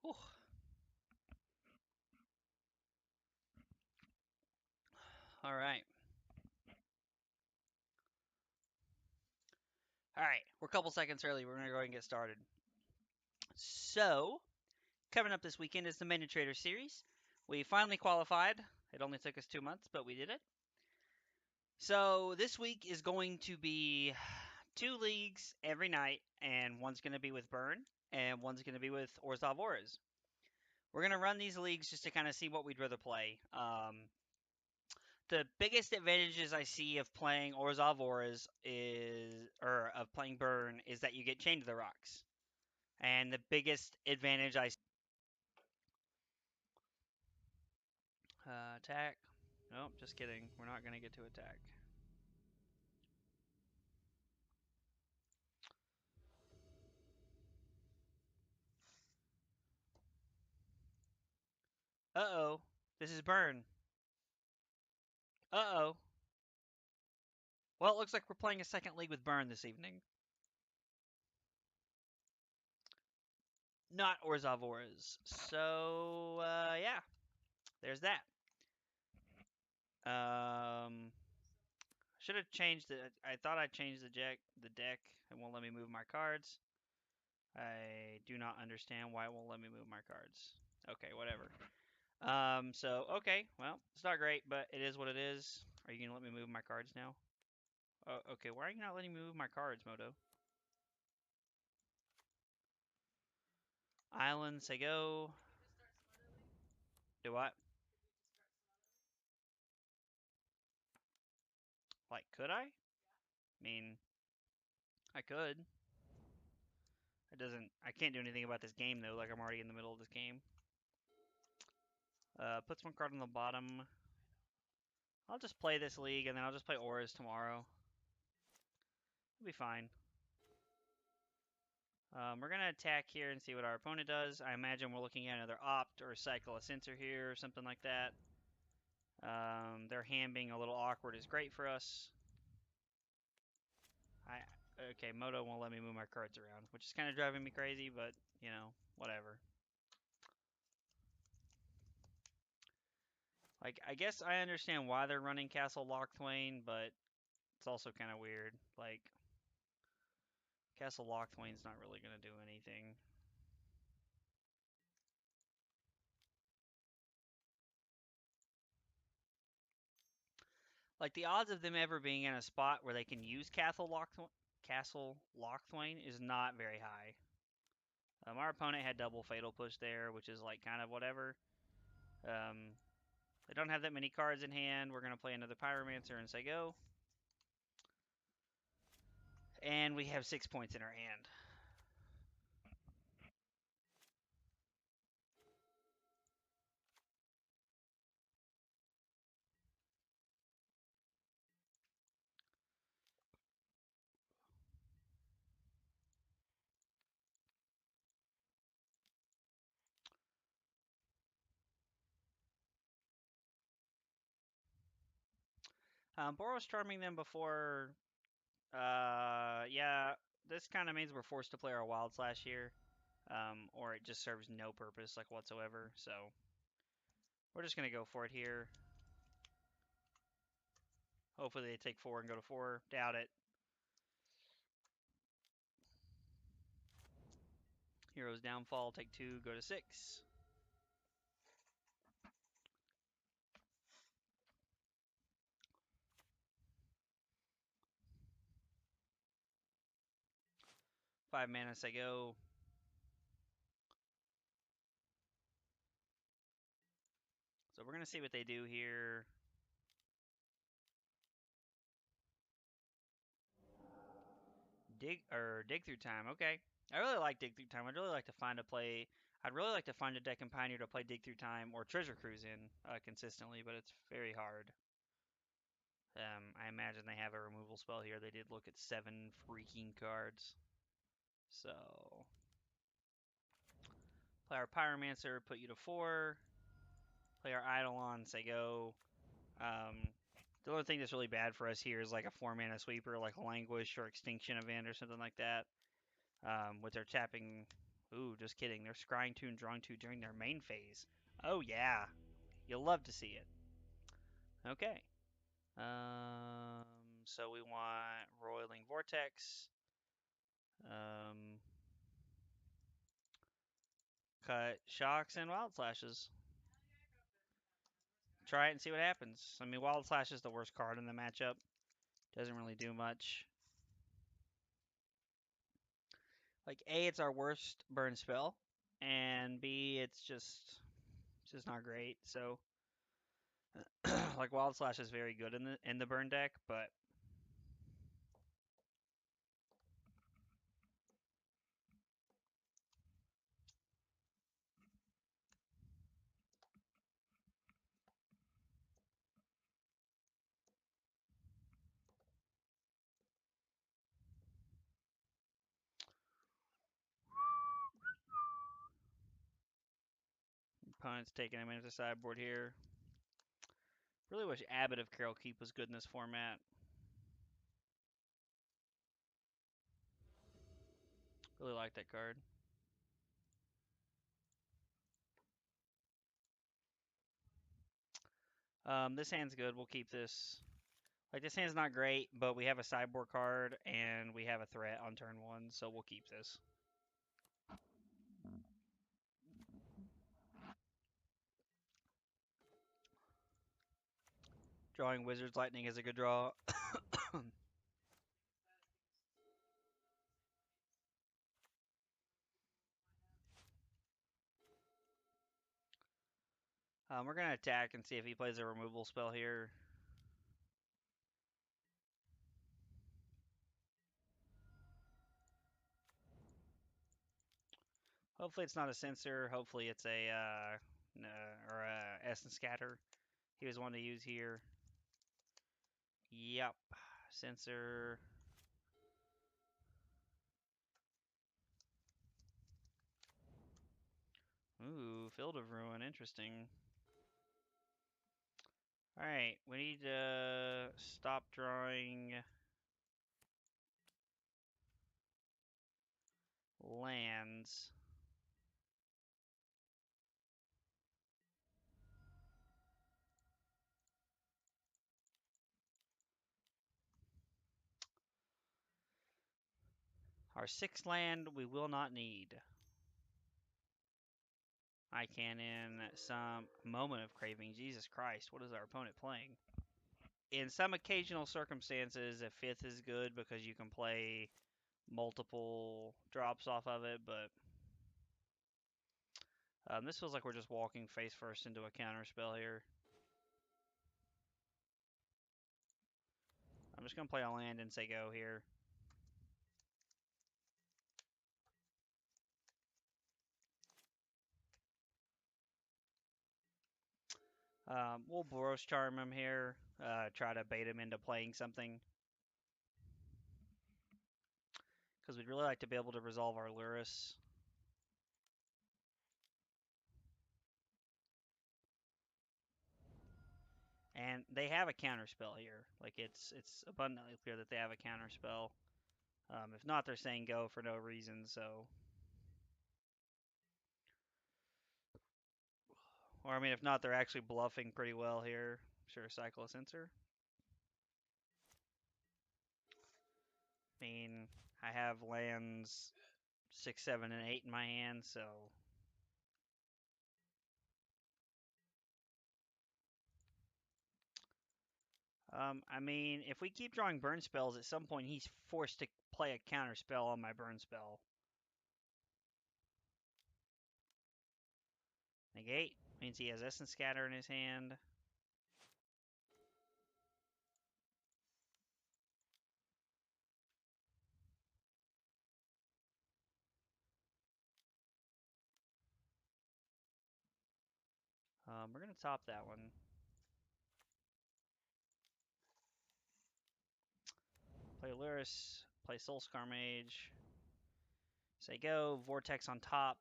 Whew. All right. All right. We're a couple seconds early. We're going to go ahead and get started. So, coming up this weekend is the ManaTraders series. We finally qualified. It only took us 2 months, but we did it. So, this week is going to be 2 leagues every night, and one's going to be with Burn, and one's going to be with Orzhov Auras. We're going to run these leagues just to kind of see what we'd rather play. The biggest advantages I see of playing Orzhov Auras or of playing Burn, is that you get chained to the rocks. And the biggest advantage I attack. Nope, just kidding. We're not gonna get to attack. Uh-oh. This is Burn. Uh-oh. Well, it looks like we're playing a second league with Burn this evening. Not Orzhov Auras. So, yeah. There's that. Should have changed the. I thought I changed the deck. It won't let me move my cards. I do not understand why it won't let me move my cards. Okay, whatever. Okay, well, it's not great, but it is what it is. Are you gonna let me move my cards now? Oh, okay, why are you not letting me move my cards, Moto? Island, say go. Do what? Like, could I? I mean, I could. It doesn't. I can't do anything about this game though. Like I'm already in the middle of this game. Puts one card on the bottom. I'll just play this league and then I'll just play Auras tomorrow. It'll be fine. We're going to attack here and see what our opponent does. I imagine we're looking at another Opt or Cycle a Sensor here or something like that. Their hand being a little awkward is great for us. Okay, Moto won't let me move my cards around, which is kind of driving me crazy, but, you know, whatever. Like, I guess I understand why they're running Castle Lochthwain, but it's also kind of weird. Like, Castle Lochthwain's not really going to do anything. Like, the odds of them ever being in a spot where they can use Castle Lochthwain is not very high. Our opponent had double Fatal Push there, which is, like, kind of whatever. They don't have that many cards in hand. We're going to play another Pyromancer and say go. And we have 6 points in our hand. Boros charming them before. Yeah, this kind of means we're forced to play our Wild Slash here. Or it just serves no purpose, like, whatsoever. So, we're just going to go for it here. Hopefully they take 4 and go to 4. Doubt it. Heroes Downfall, take 2, go to 6. Five mana, say go. So we're gonna see what they do here. Dig through time. Okay, I really like dig through time. I'd really like to find a play. I'd really like to find a deck and Pioneer to play dig through time or treasure cruise in consistently, but it's very hard. I imagine they have a removal spell here. They did look at 7 freaking cards. So play our Pyromancer, put you to 4. Play our Eidolon, say go. The only thing that's really bad for us here is like a 4 mana sweeper, like a Languish or Extinction Event or something like that. With their tapping Ooh, just kidding. They're scrying 2 and drawing 2 during their main phase. Oh, yeah. You'll love to see it. Okay. So we want Roiling Vortex. Cut Shocks and Wild Slashes. Try it and see what happens. I mean, Wild Slash is the worst card in the matchup. Doesn't really do much. Like, A, it's our worst burn spell. And B, it's just not great. So, like, Wild Slash is very good in the burn deck, but opponent's taking him into the sideboard here. Really wish Abbot of Carol Keep was good in this format. Really like that card. This hand's good. We'll keep this. Like, this hand's not great, but we have a sideboard card, and we have a threat on turn 1, so we'll keep this. Drawing Wizard's Lightning is a good draw. We're going to attack and see if he plays a removal spell here. Hopefully it's not a Censor. Hopefully it's a Essence Scatter. He was one to use here. Yep. Censor. Ooh, Field of Ruin. Interesting. Alright, we need to stop drawing lands. Our 6th land we will not need. I can in some moment of craving. Jesus Christ, what is our opponent playing? In some occasional circumstances, a 5th is good because you can play multiple drops off of it, but this feels like we're just walking face first into a counter spell here. I'm just going to play a land and say go here. We'll Boros Charm him here, try to bait him into playing something. Because we'd really like to be able to resolve our Lurrus. And they have a counter spell here. Like, it's abundantly clear that they have a counter spell. If not, they're saying go for no reason, so... Or, I mean, if not, they're actually bluffing pretty well here. Sure, cycle a Censor. I mean, I have lands 6, 7, and 8 in my hand, so... I mean, if we keep drawing burn spells, at some point he's forced to play a counter spell on my burn spell. Negate means he has Essence Scatter in his hand. We're going to top that one. Play Lurrus, play Soulscar Mage. Say go, Vortex on top.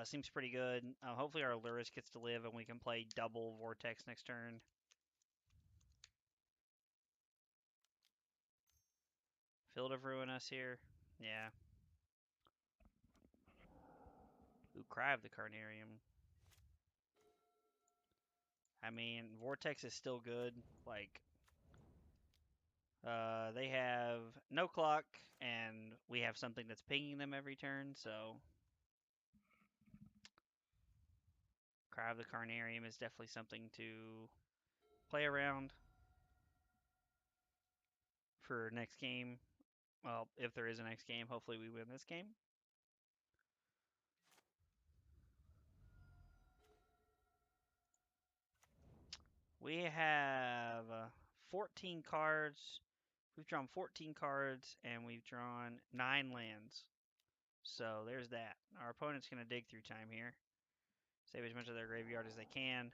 Seems pretty good. Hopefully our Lurrus gets to live and we can play double Vortex next turn. Field of Ruin us here. Yeah. Cry of the Carnarium. I mean, Vortex is still good. Like, they have no clock, and we have something that's pinging them every turn, so Cry of the Carnarium is definitely something to play around for next game. Well, if there is a next game, hopefully we win this game. We have 14 cards. We've drawn 14 cards, and we've drawn 9 lands. So there's that. Our opponent's going to dig through time here. Save as much of their graveyard as they can.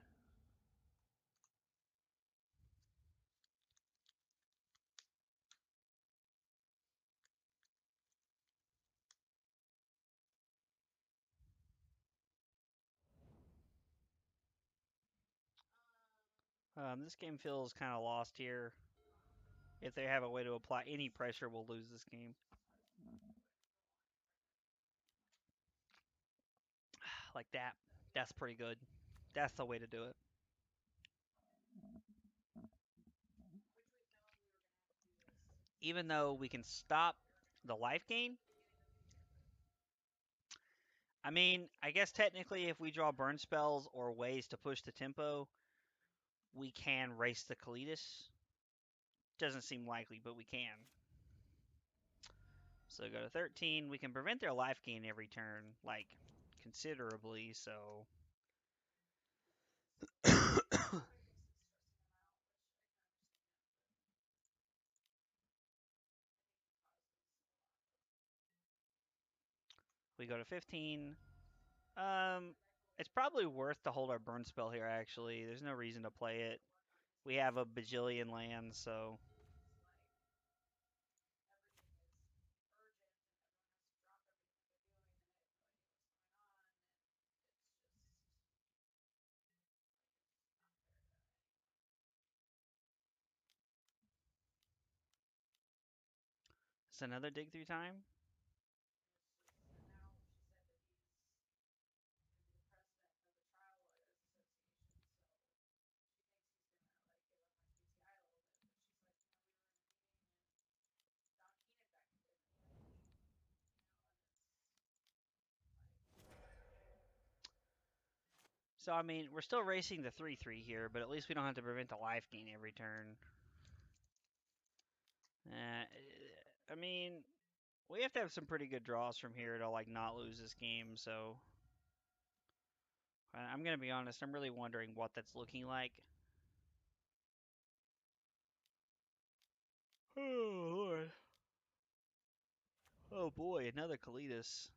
This game feels kind of lost here. If they have a way to apply any pressure, we'll lose this game. Like that. That's pretty good. That's the way to do it. Even though we can stop the life gain, I mean, I guess technically if we draw burn spells or ways to push the tempo, we can race the Kalitas. Doesn't seem likely, but we can. So go to 13. We can prevent their life gain every turn, like, considerably, so... we go to 15. It's probably worth to hold our burn spell here, actually. There's no reason to play it. We have a bajillion lands, so... It's another dig through time. So, I mean, we're still racing the 3-3 here, but at least we don't have to prevent the life gain every turn. I mean, we have to have some pretty good draws from here to, like, not lose this game, so... I'm going to be honest, I'm really wondering what that's looking like. Oh, Lord. Oh, boy, another Kalitas.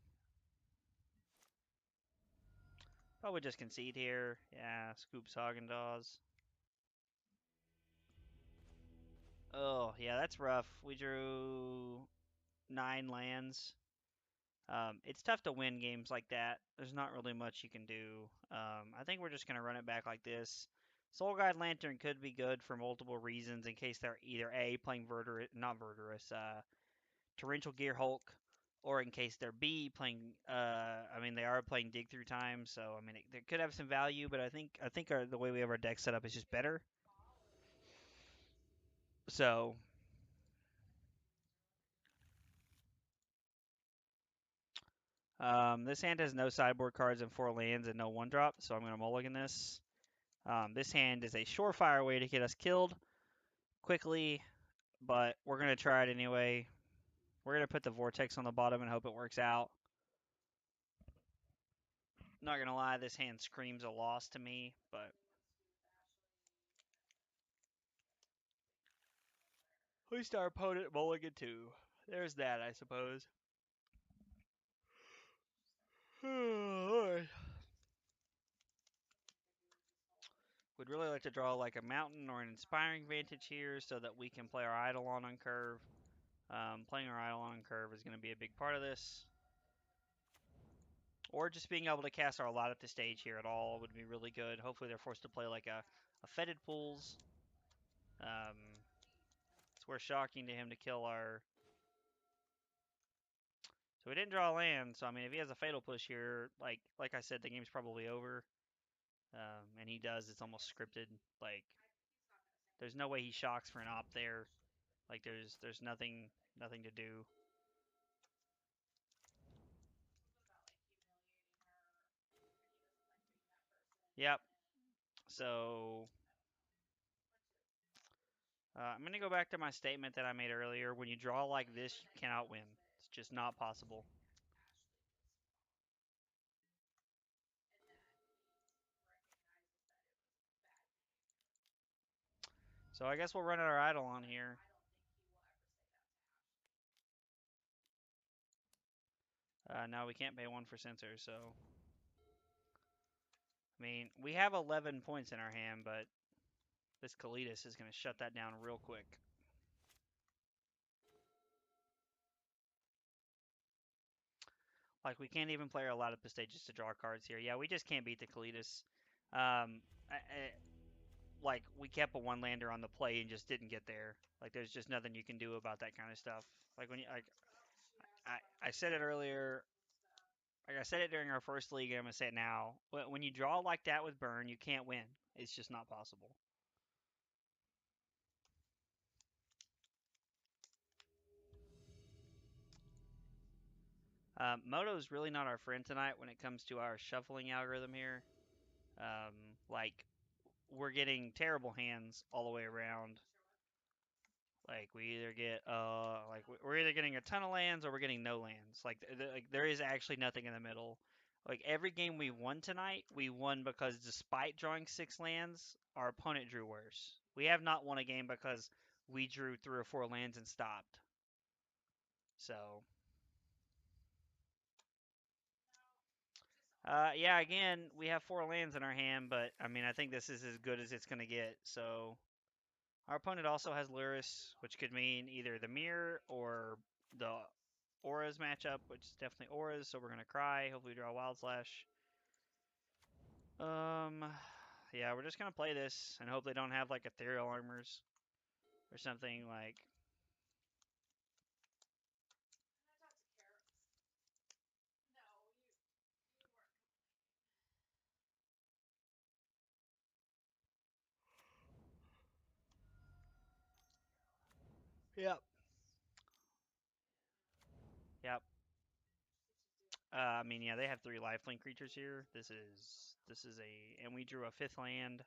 Probably just concede here. Yeah, Scoops Haagen-Dazs. Oh, yeah, that's rough. We drew 9 lands. It's tough to win games like that. There's not really much you can do. I think we're just going to run it back like this. Soul Guide Lantern could be good for multiple reasons in case they're either A, playing Torrential Gear Hulk, or in case they're B, playing, I mean, they are playing Dig Through Time, so, I mean, it could have some value, but I think the way we have our deck set up is just better. So, this hand has no sideboard cards and 4 lands and no 1-drop, so I'm going to mulligan this. This hand is a surefire way to get us killed quickly, but we're going to try it anyway. We're going to put the Vortex on the bottom and hope it works out. Not going to lie, this hand screams a loss to me, but... at least our opponent mulligan too. There's that, I suppose. We'd really like to draw like a mountain or an inspiring vantage here so that we can play our Eidolon on curve. Playing our Eidolon on curve is going to be a big part of this. Or just being able to cast our lot at the stage here at all would be really good. Hopefully they're forced to play like a Fetid Pools. It's worth shocking to him to kill our So we didn't draw a land. So I mean, if he has a fatal push here, like I said, the game's probably over. And he does. It's almost scripted. Like, there's no way he shocks for an op there. Like, there's nothing to do. Yep. So I'm going to go back to my statement that I made earlier. When you draw like this, you cannot win. It's just not possible. So I guess we'll run our idol on here. No, we can't pay 1 for censor, so... I mean, we have 11 points in our hand, but this Kalidas is going to shut that down real quick. Like, we can't even play our Loud Stages to draw cards here. Yeah, we just can't beat the Kalidas. Like, we kept a one-lander on the play and just didn't get there. Like, there's just nothing you can do about that kind of stuff. Like, when you... Like, I said it earlier... Like I said it during our first league, and I'm going to say it now. When you draw like that with Burn, you can't win. It's just not possible. Moto's really not our friend tonight when it comes to our shuffling algorithm here. Um, like, we're getting terrible hands all the way around. Like, we either get, like, we're either getting a ton of lands or we're getting no lands. Like, there is actually nothing in the middle. Like, every game we won tonight, we won because despite drawing 6 lands, our opponent drew worse. We have not won a game because we drew 3 or 4 lands and stopped. So, yeah, again, we have 4 lands in our hand, but I mean, I think this is as good as it's going to get. So, our opponent also has Luris, which could mean either the mirror or the auras matchup, which is definitely auras. So we're going to cry. Hopefully, we draw Wild Slash. Yeah, we're just going to play this and hope they don't have like ethereal armors or something like. Yep. Yep. I mean, yeah, they have 3 lifelink creatures here. This is a, and we drew a 5th land.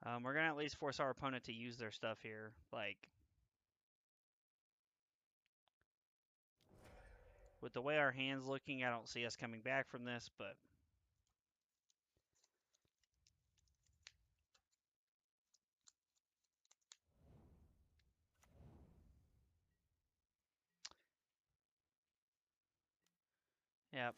Um, we're gonna at least force our opponent to use their stuff here. Like, with the way our hand's looking, I don't see us coming back from this, but yeah.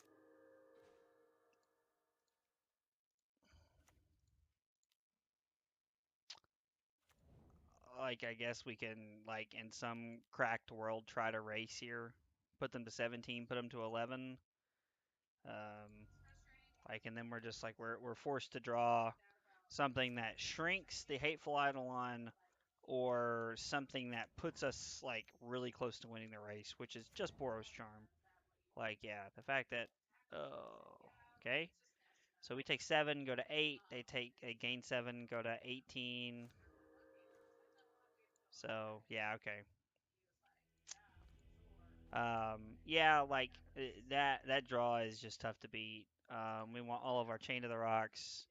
Like, I guess we can, like, in some cracked world, try to race here, put them to 17, put them to 11. Like, and then we're just like we're forced to draw something that shrinks the hateful eidolon or something that puts us like really close to winning the race, which is just Boros Charm. Like, yeah, the fact that okay. So we take 7, go to 8. They gain 7, go to 18. So yeah, okay. Yeah, like that draw is just tough to beat. We want all of our Chain to the Rocks.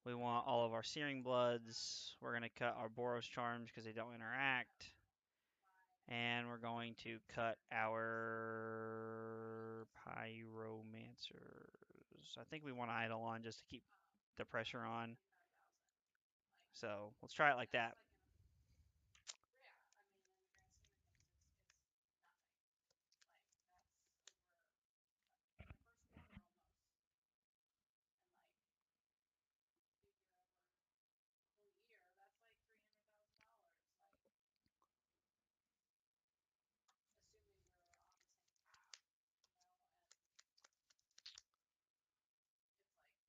We want all of our Searing Bloods. We're going to cut our Boros Charms because they don't interact. And we're going to cut our Pyromancers. I think we want Eidolon just to keep the pressure on. So let's try it like that.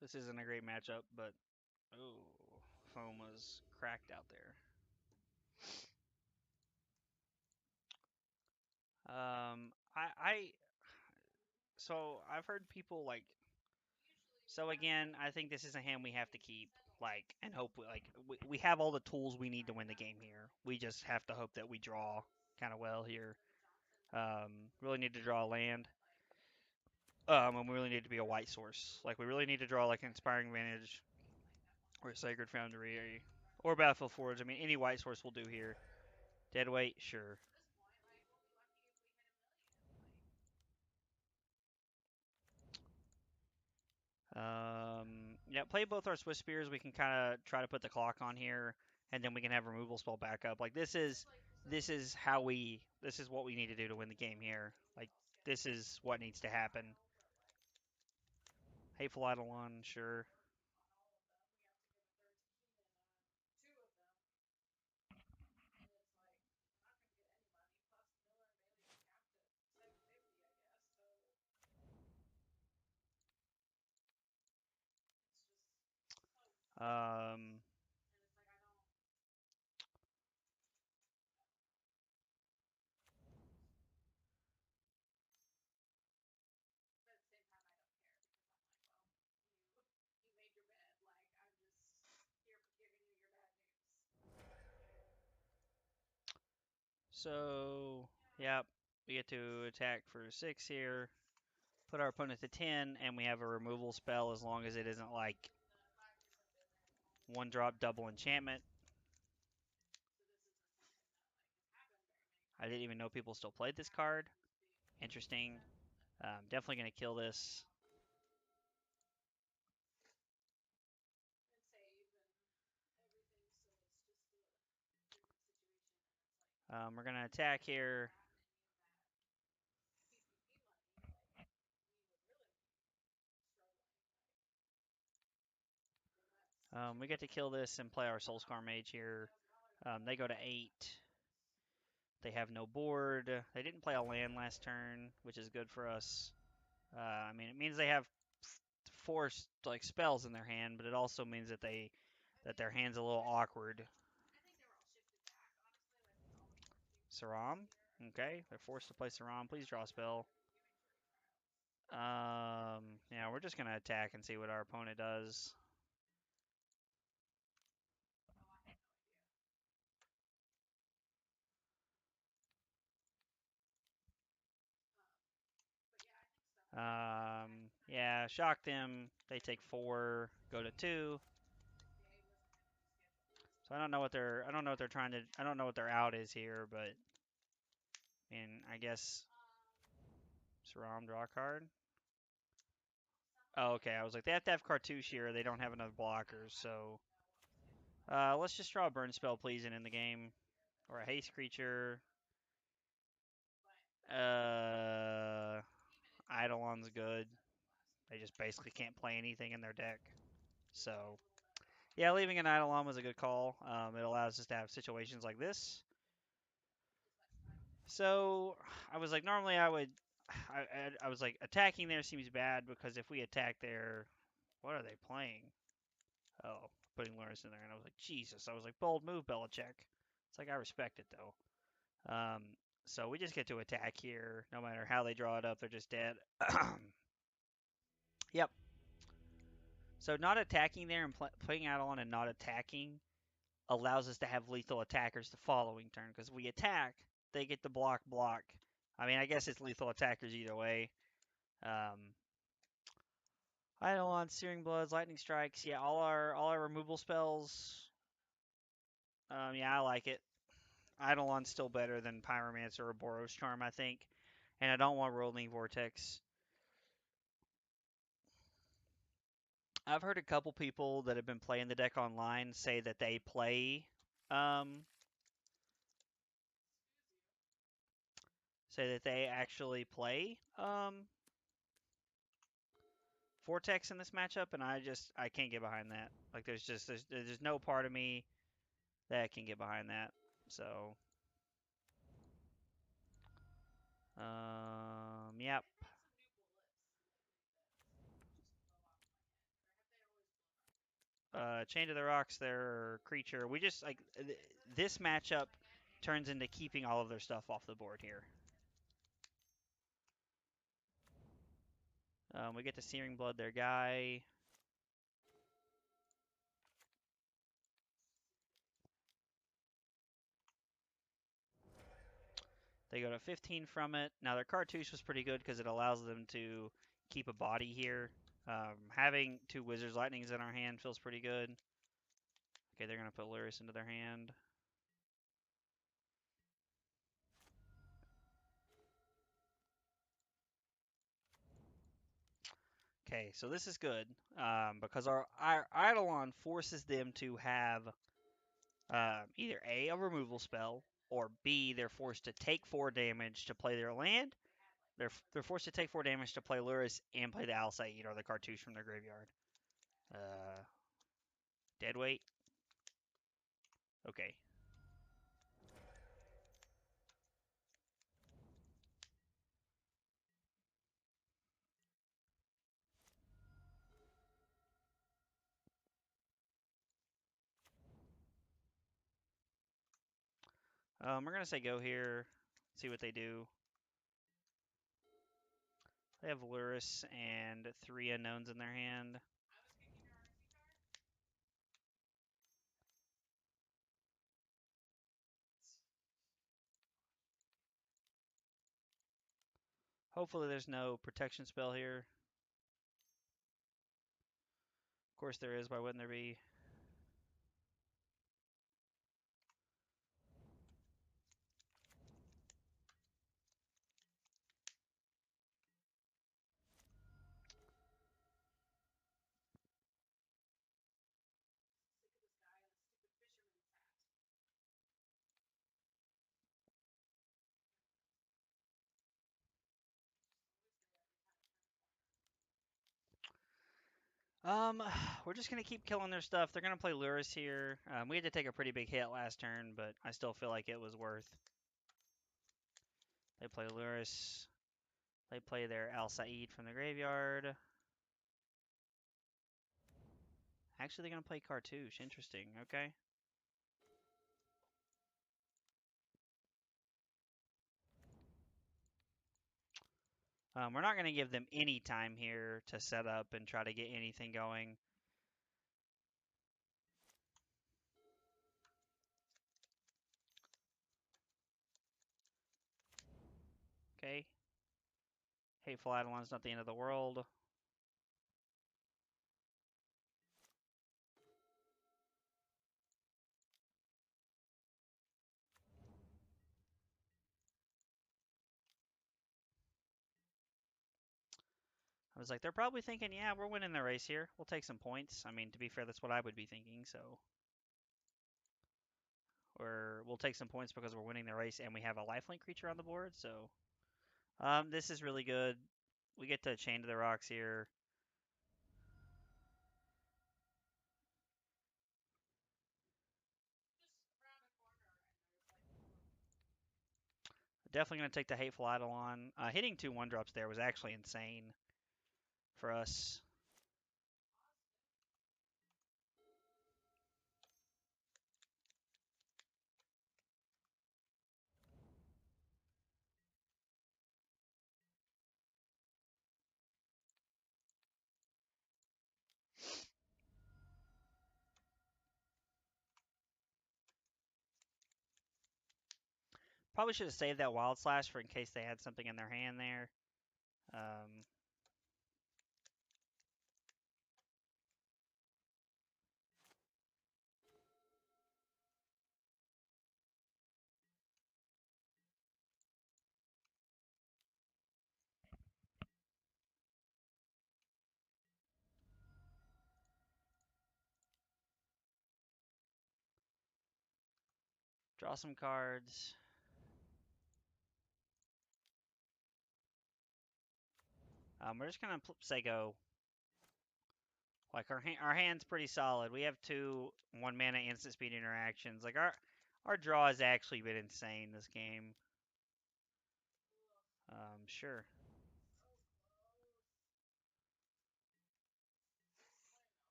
This isn't a great matchup, but oh, foam was cracked out there. I so I've heard people like. So again, I think this is a hand we have to keep, like, and hope we have all the tools we need to win the game here. We just have to hope that we draw kind of well here. Really need to draw a land. And we really need to be a white source. Like we really need to draw like Inspiring Advantage or Sacred Foundry or Battlefield Forge. I mean, any white source will do here. Deadweight, sure. Yeah, play both our Swiss Spears. We can kind of try to put the clock on here, and then we can have removal spell back up. Like this is this is what we need to do to win the game here. Like this is what needs to happen. Hateful Eidolon, sure. Um, so yep, we get to attack for 6 here. Put our opponent to 10, and we have a removal spell as long as it isn't like one drop double enchantment. I didn't even know people still played this card. Interesting. Definitely going to kill this. We're going to attack here. We get to kill this and play our Soulscar Mage here. They go to 8. They have no board. They didn't play a land last turn, which is good for us. I mean, it means they have 4 like spells in their hand, but it also means that their hand's a little awkward. Saram. Okay, they're forced to play Saram. Please draw a spell. Yeah, we're just gonna attack and see what our opponent does. Yeah, shock them. They take 4, go to 2. So I don't know what they're trying to, I don't know what their out is here, but I mean, I guess Saram draw a card. Oh, okay. I was like, they have to have Cartouche here. They don't have enough blockers, so let's just draw a burn spell, please, and end the game, or a haste creature. Eidolon's good. They just basically can't play anything in their deck. So, yeah, leaving an Eidolon was a good call. It allows us to have situations like this. So, I was like, normally I was like, attacking there seems bad because if we attack there, what are they playing? Oh, putting Lawrence in there, and I was like, Jesus. I was like, bold move, Belichick. It's like I respect it though. So we just get to attack here. No matter how they draw it up, they're just dead. Yep. So not attacking there and putting out on and not attacking allows us to have lethal attackers the following turn. Because we attack, they get the block. I mean, I guess it's lethal attackers either way. Eidolon, Searing Bloods, Lightning Strikes. Yeah, all our removal spells. Yeah, I like it. Eidolon's still better than Pyromancer or Boros Charm, I think. And I don't want Rolling Vortex. I've heard a couple people that have been playing the deck online say that they play, um, say that they actually play Vortex in this matchup, and I can't get behind that. Like there's no part of me that can get behind that. So yep. Chain to the Rocks, their creature. We just like this matchup turns into keeping all of their stuff off the board here. We get the Searing Blood, their guy. They go to 15 from it. Now their cartouche was pretty good because it allows them to keep a body here. Having 2 Wizard's Lightnings in our hand feels pretty good. Okay, they're going to put Luris into their hand. Okay, so this is good because our Eidolon forces them to have either a removal spell, or B, they're forced to take 4 damage to play their land. They're forced to take 4 damage to play Luris and play the Alsaid or the cartouche from their graveyard. Dead weight. Okay. We're gonna say go here. See what they do. They have Luris and 3 unknowns in their hand. Hopefully there's no protection spell here. Of course there is, why wouldn't there be? Um, we're just gonna keep killing their stuff. They're gonna play Luris here. We had to take a pretty big hit last turn, but I still feel like it was worth. They play Luris. They play their Alsaid from the graveyard. Actually, they're gonna play Cartouche. Interesting. Okay. We're not gonna give them any time here to set up and try to get anything going. Okay. Hateful Eidolon's not the end of the world. I was like, they're probably thinking, yeah, we're winning the race here. We'll take some points. I mean, to be fair, that's what I would be thinking, so. Or we'll take some points because we're winning the race and we have a lifelink creature on the board, so. This is really good. We get to Chain to the Rocks here. Definitely going to take the Hateful Eidolon. Hitting 2 1-drops there was actually insane for us. Probably should have saved that Wild Slash for in case they had something in their hand there. Draw some cards. We're just gonna say go. Like our hand's pretty solid. We have 2 1-mana instant speed interactions. Like our draw has actually been insane this game. Sure.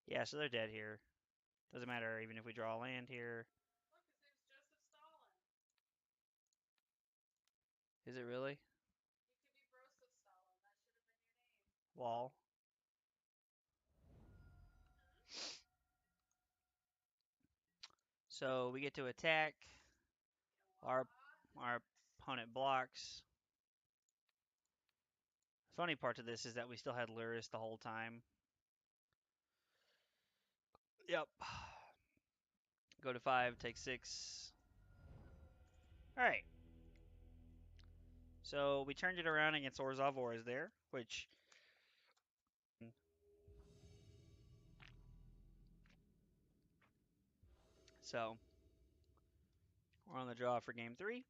Yeah, so they're dead here. Doesn't matter even if we draw a land here. Is it really? Wall. So we get to attack. Our our opponent blocks. Funny part to this is that we still had Luris the whole time. Yep. Go to 5, take 6. All right. So we turned it around against Orzhov Ors there, which. So we're on the draw for game 3.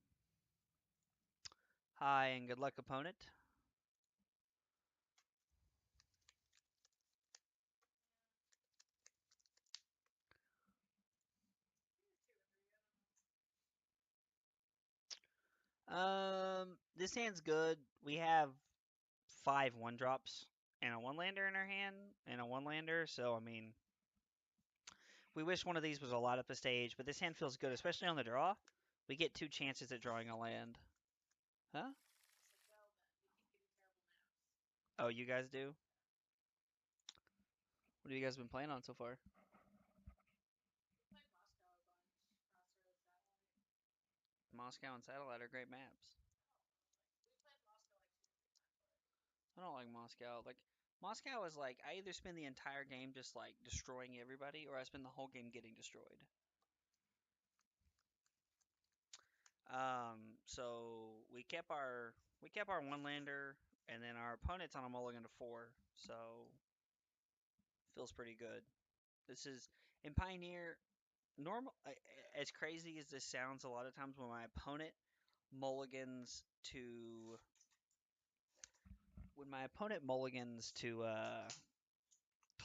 Hi and good luck, opponent. This hand's good. We have 5 1-drops and a 1-lander in our hand and a 1-lander. So I mean, we wish one of these was a lot up the stage, but this hand feels good, especially on the draw. We get 2 chances at drawing a land. Huh? Oh, you guys do? What have you guys been playing on so far? Moscow and Satellite are great maps. I don't like Moscow. Like Moscow is like I either spend the entire game just like destroying everybody, or I spend the whole game getting destroyed. So we kept our 1-lander, and then our opponent's on a mulligan to 4, so feels pretty good. This is in Pioneer. Normal, as crazy as this sounds, a lot of times when my opponent mulligans to when my opponent mulligans to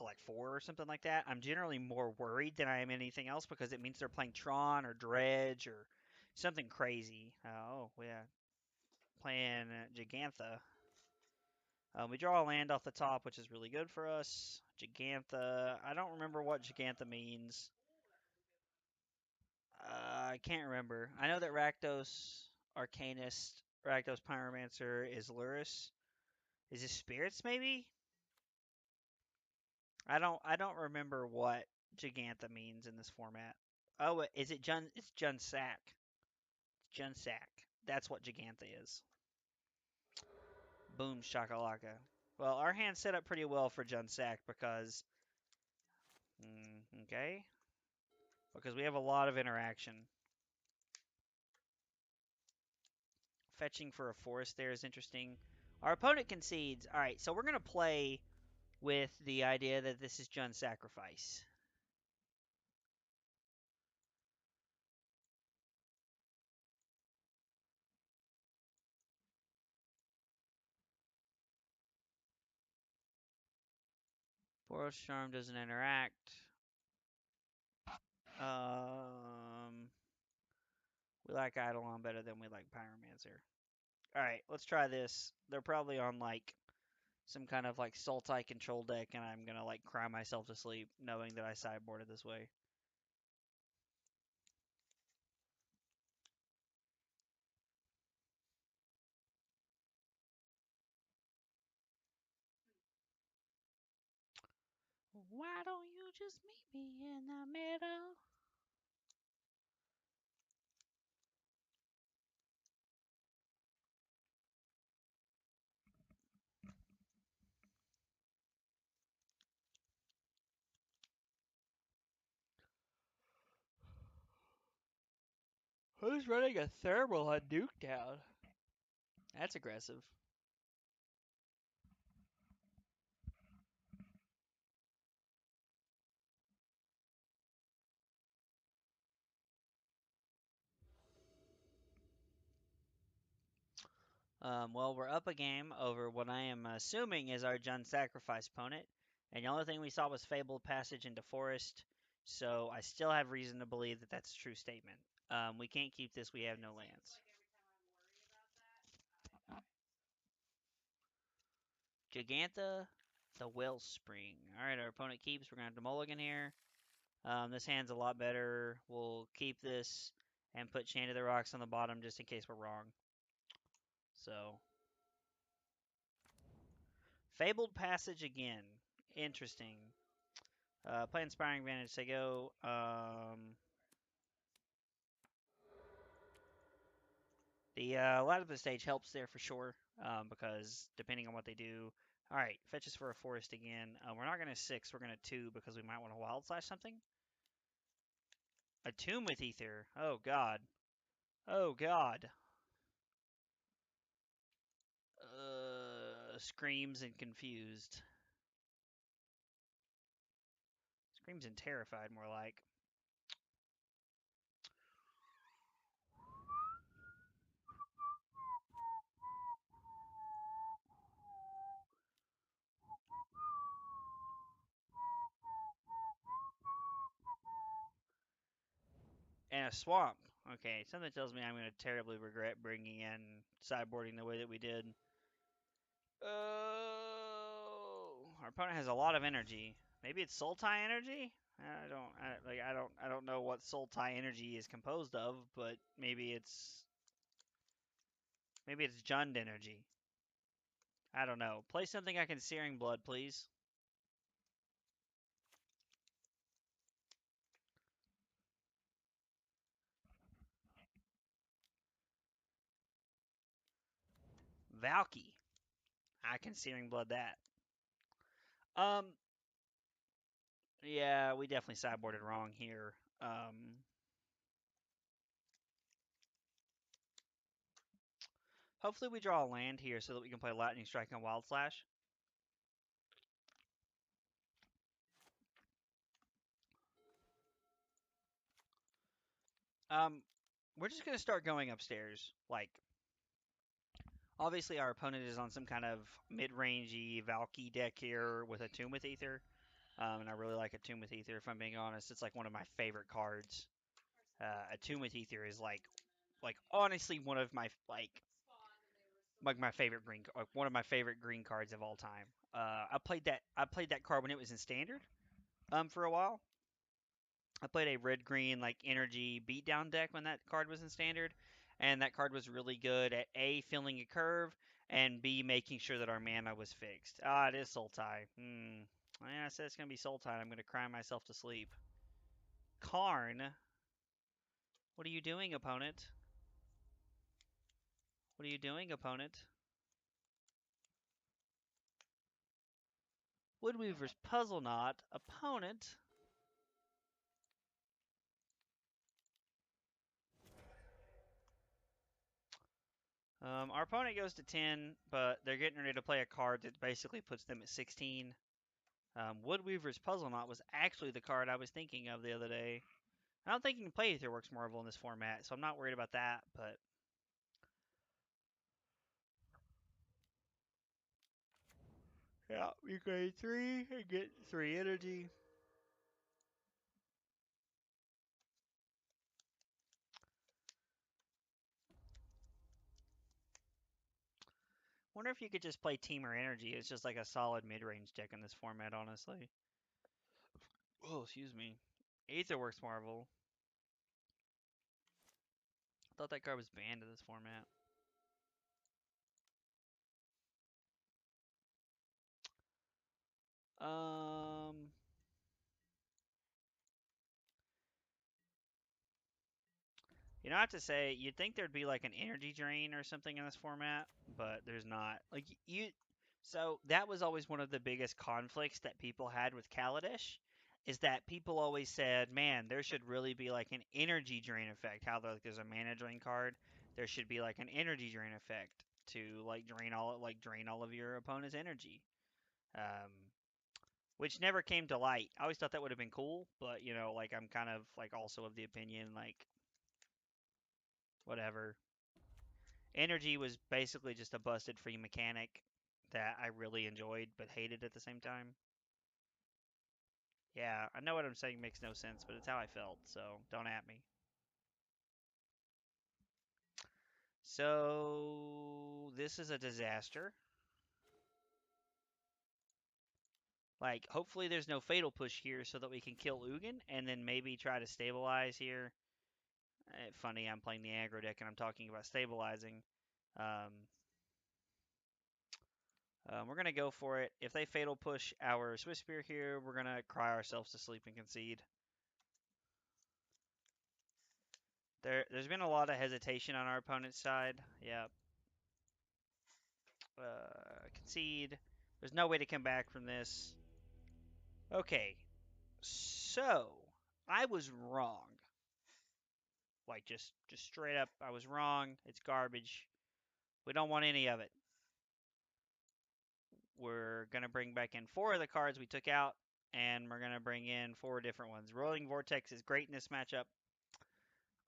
like 4 or something like that, I'm generally more worried than I am anything else because it means they're playing Tron or Dredge or something crazy. Oh yeah, playing Gigantha. We draw a land off the top, which is really good for us. Gigantha. I don't remember what Gigantha means. I can't remember. I know that Rakdos Arcanist, Rakdos Pyromancer is Luris. Is it Spirits maybe? I don't remember what Gigantha means in this format. Oh, is it Jun? It's Junsack. Junsack. That's what Gigantha is. Boom shakalaka. Well, our hand's set up pretty well for Junsack because, okay, because we have a lot of interaction. Fetching for a forest there is interesting. Our opponent concedes. All right, so we're gonna play with the idea that this is Jun sacrifice. Forest Charm doesn't interact. Um, we like Eidolon better than we like Pyromancer. All right, let's try this. They're probably on like some kind of like Sultai control deck, and I'm gonna like cry myself to sleep knowing that I sideboarded this way. Why don't you just meet me in the middle? Who's running a thermal on Nuketown? That's aggressive. Well, we're up a game over what I am assuming is our Jund Sacrifice opponent, and the only thing we saw was Fabled Passage into Forest, so I still have reason to believe that that's a true statement. We can't keep this, we have no lands. Gigantha, the Wellspring. Alright, our opponent keeps, we're going to have to mulligan here. This hand's a lot better. We'll keep this and put Chain of the Rocks on the bottom just in case we're wrong. So, Fabled Passage again. Interesting. Play Inspiring Advantage, say go. The light of the stage helps there for sure, because depending on what they do. All right, fetches for a forest again. We're not going to 6, we're going to 2 because we might want to wild slash something. A Tomb with Ether. Oh, God. Oh, God. Screams and confused. Screams and terrified, more like. And a swamp. Okay, something tells me I'm going to terribly regret bringing in sideboarding the way that we did. Oh, our opponent has a lot of energy. Maybe it's Sultai energy. I don't know what Sultai energy is composed of, but maybe it's Jund energy. I don't know. Play something I can Searing Blood, please. Valky. I can Searing Blood that. Um, yeah, we definitely sideboarded wrong here. Hopefully we draw a land here so that we can play Lightning Strike and Wild Slash. Um, we're just gonna start going upstairs. Like, obviously our opponent is on some kind of mid-rangey Valky deck here with a Tomb with Ether. And I really like a Tomb with Ether, if I'm being honest. It's like one of my favorite cards. A Tomb with Ether is like honestly one of my like my favorite one of my favorite green cards of all time. I played that card when it was in standard for a while. I played a red green like energy beatdown deck when that card was in standard, and that card was really good at A, filling a curve, and B, making sure that our mana was fixed. Ah, it is Sultai. Yeah, I said it's gonna be Sultai. I'm gonna cry myself to sleep. Karn, what are you doing, opponent? What are you doing, opponent? Woodweaver's Puzzle Knot, opponent. Our opponent goes to 10, but they're getting ready to play a card that basically puts them at 16. Woodweaver's Puzzle Knot was actually the card I was thinking of the other day. I don't think you can play Aetherworks Marvel in this format, so I'm not worried about that, but... Yeah, you grade 3 and get 3 energy. Wonder if you could just play Teamer Energy. It's just like a solid mid-range deck in this format, honestly. Oh, excuse me. Aetherworks Marvel. I thought that card was banned in this format. Um, You know, I have to say, you'd think there'd be like an energy drain or something in this format, but there's not. So that was always one of the biggest conflicts that people had with Kaladesh, is that people always said, man, there should really be like an energy drain effect. How there's a mana drain card, there should be like an energy drain effect to drain all of your opponent's energy. Um, which never came to light. I always thought that would have been cool, but like I'm kind of like also of the opinion like whatever. Energy was basically just a busted free mechanic that I really enjoyed but hated at the same time. Yeah, I know what I'm saying makes no sense, but it's how I felt, so don't at me. So this is a disaster. Like, hopefully there's no fatal push here so that we can kill Ugin and then maybe try to stabilize here. Funny, I'm playing the aggro deck and I'm talking about stabilizing. Um, we're going to go for it. If they fatal push our Swiss Spear here, we're going to cry ourselves to sleep and concede. There's been a lot of hesitation on our opponent's side. Yep. Concede. There's no way to come back from this. Okay, so I was wrong. Like just straight up, I was wrong. It's garbage. We don't want any of it. We're gonna bring back in 4 of the cards we took out, and we're gonna bring in 4 different ones. Rolling Vortex is great in this matchup.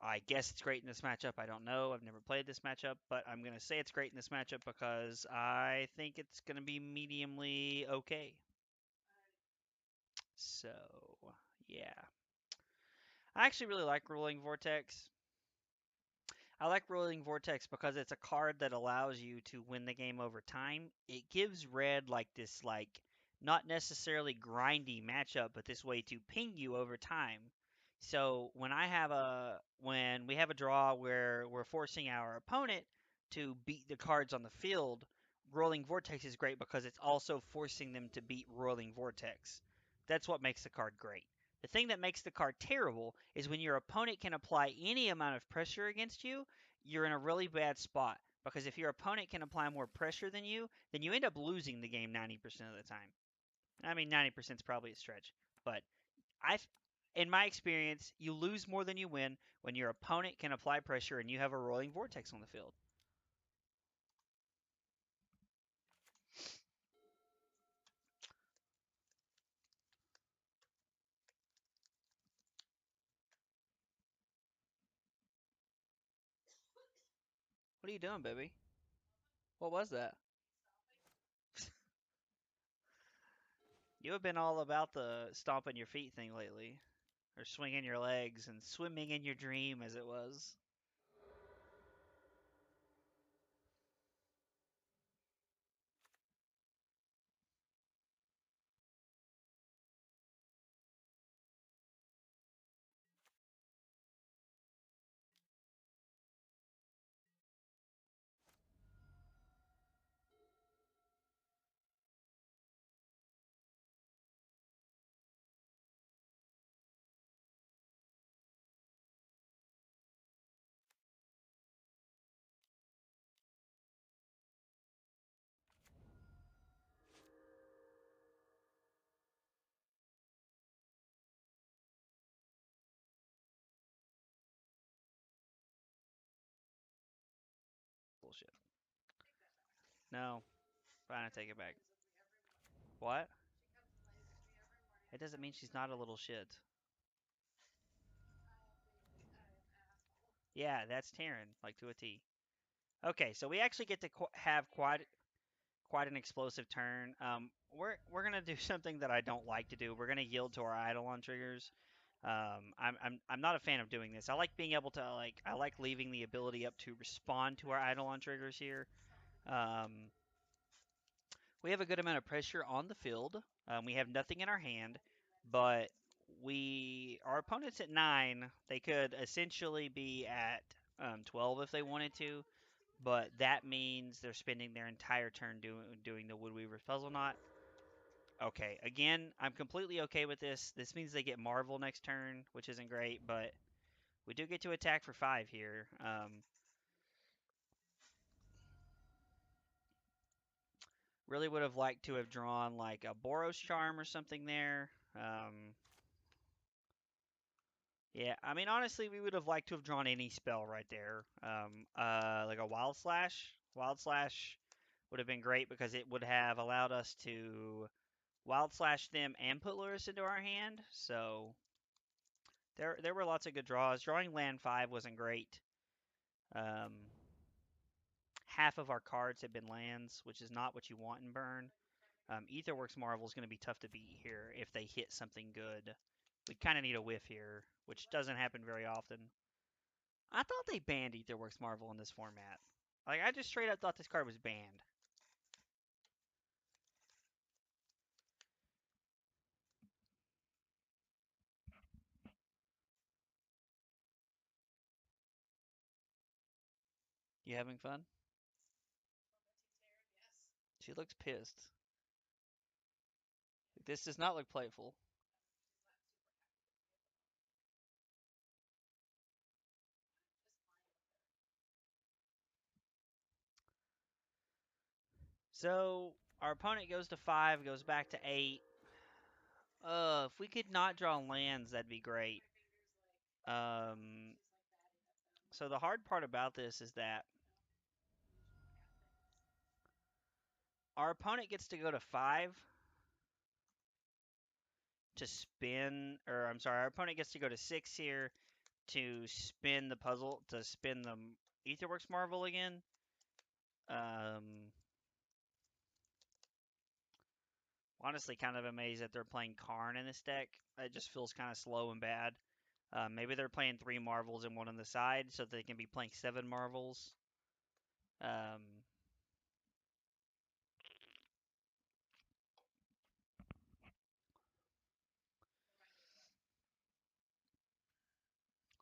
I guess it's great in this matchup. I don't know. I've never played this matchup, but I'm gonna say it's great in this matchup because I think it's gonna be mediumly okay. So yeah, I actually really like Rolling Vortex. I like Rolling Vortex because it's a card that allows you to win the game over time. It gives red like this not necessarily grindy matchup, but this way to ping you over time. So when we have a draw where we're forcing our opponent to beat the cards on the field, Rolling Vortex is great because it's also forcing them to beat Rolling Vortex. That's what makes the card great. The thing that makes the card terrible is when your opponent can apply any amount of pressure against you, you're in a really bad spot. Because if your opponent can apply more pressure than you, then you end up losing the game 90% of the time. I mean, 90% is probably a stretch. But I've, in my experience, you lose more than you win when your opponent can apply pressure and you have a rolling vortex on the field. What are you doing, baby? What was that? You have been all about the stomping your feet thing lately, or swinging your legs and swimming in your dream, as it was. Bullshit. No, fine, I take it back. What? It doesn't mean she's not a little shit. Yeah, that's Taryn, like to a T. Okay, so we actually get to have quite an explosive turn. We're gonna do something that I don't like to do. We're gonna yield to our Eidolon triggers. I'm not a fan of doing this. I like being able to I like leaving the ability up to respond to our Eidolon triggers here. Um, we have a good amount of pressure on the field. We have nothing in our hand, but our opponents at 9. They could essentially be at 12 if they wanted to, but that means they're spending their entire turn doing the Wood Weaver's Puzzle Knot. Okay, again, I'm completely okay with this. This means they get Marvel next turn, which isn't great, but we do get to attack for 5 here. Really would have liked to have drawn like a Boros Charm or something there. Yeah, I mean, honestly, we would have liked to have drawn any spell right there. Like a Wild Slash. Wild Slash would have been great because it would have allowed us to Wild Slash them and put Lurrus into our hand. So there were lots of good draws. Drawing land 5 wasn't great. Um, half of our cards have been lands, which is not what you want in burn. Aetherworks Marvel is going to be tough to beat here if they hit something good. We kind of need a whiff here, which doesn't happen very often. I thought they banned Aetherworks Marvel in this format. Like, I just straight up thought this card was banned. You having fun? She looks pissed. This does not look playful. So, our opponent goes to 5, goes back to 8. If we could not draw lands, that'd be great. So the hard part about this is that our opponent gets to go to 5 to spin, or I'm sorry, our opponent gets to go to 6 here to spin the puzzle, to spin the Aetherworks Marvel again. Honestly, kind of amazed that they're playing Karn in this deck. It just feels kind of slow and bad. Maybe they're playing 3 Marvels and 1 on the side so they can be playing 7 Marvels.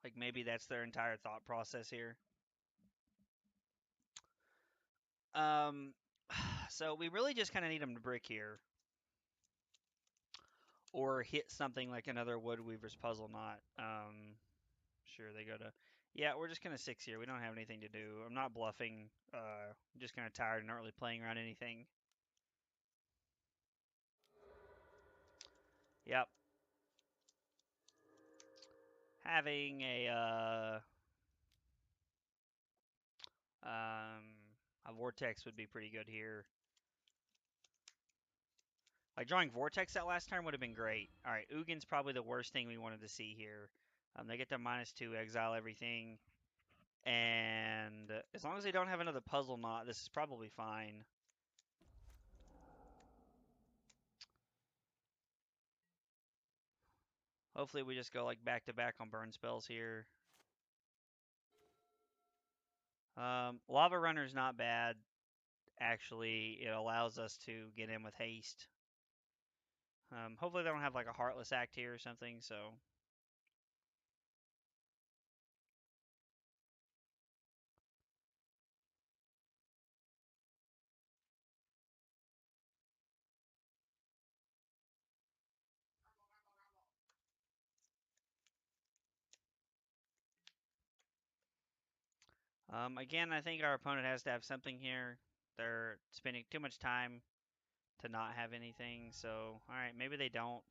Like maybe that's their entire thought process here. So we really just kind of need them to brick here. Or hit something like another Wood Weaver's Puzzle Knot. Sure, they go to... Yeah, we're just going to 6 here. We don't have anything to do. I'm not bluffing. I'm just kind of tired and not really playing around anything. Yep. Having a Vortex would be pretty good here. Like, drawing Vortex that last turn would have been great. Alright, Ugin's probably the worst thing we wanted to see here. They get to -2, exile everything. And as long as they don't have another Puzzle Knot, this is probably fine. Hopefully we just go like back-to-back on burn spells here. Lava Runner's not bad. Actually, it allows us to get in with haste. Hopefully they don't have like a Heartless Act here or something, so... Again, I think our opponent has to have something here. They're spending too much time to not have anything, so... Alright, maybe they don't.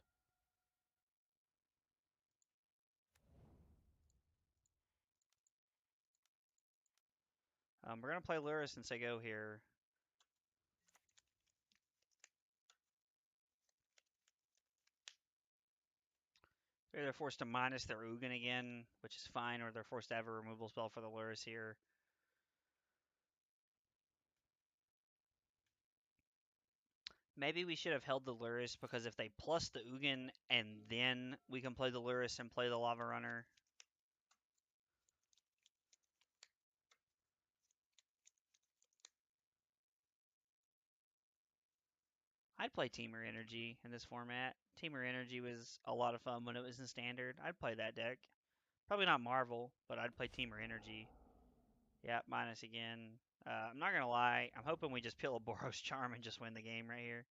We're going to play Lurrus since they go here. They're forced to minus their Ugin again, which is fine, or they're forced to have a removal spell for the Lurrus here. Maybe we should have held the Lurrus, because if they plus the Ugin and then we can play the Lurrus and play the Lava Runner. I'd play Teamer Energy in this format. Teamer Energy was a lot of fun when it was in Standard. I'd play that deck. Probably not Marvel, but I'd play Teamer Energy. Yeah, minus again. I'm not going to lie. I'm hoping we just peel a Boros Charm and just win the game right here.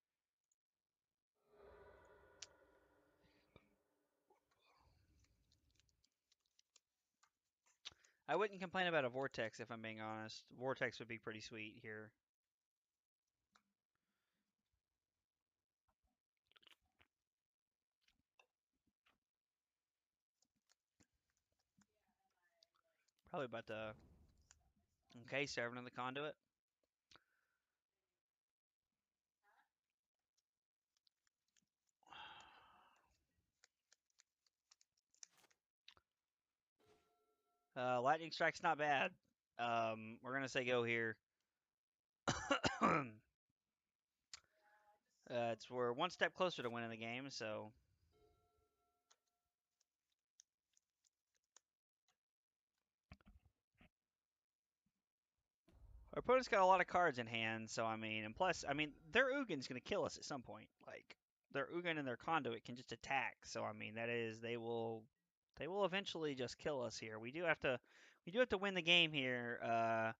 I wouldn't complain about a Vortex if I'm being honest. Vortex would be pretty sweet here. Probably about to... Okay, Servant of the Conduit. Lightning Strike's not bad. We're going to say go here. We're one step closer to winning the game, so our opponent's got a lot of cards in hand. So I mean, and plus, I mean, their Ugin's gonna kill us at some point. Like their Ugin and their Conduit can just attack. So I mean, that is they will eventually just kill us here. We do have to win the game here.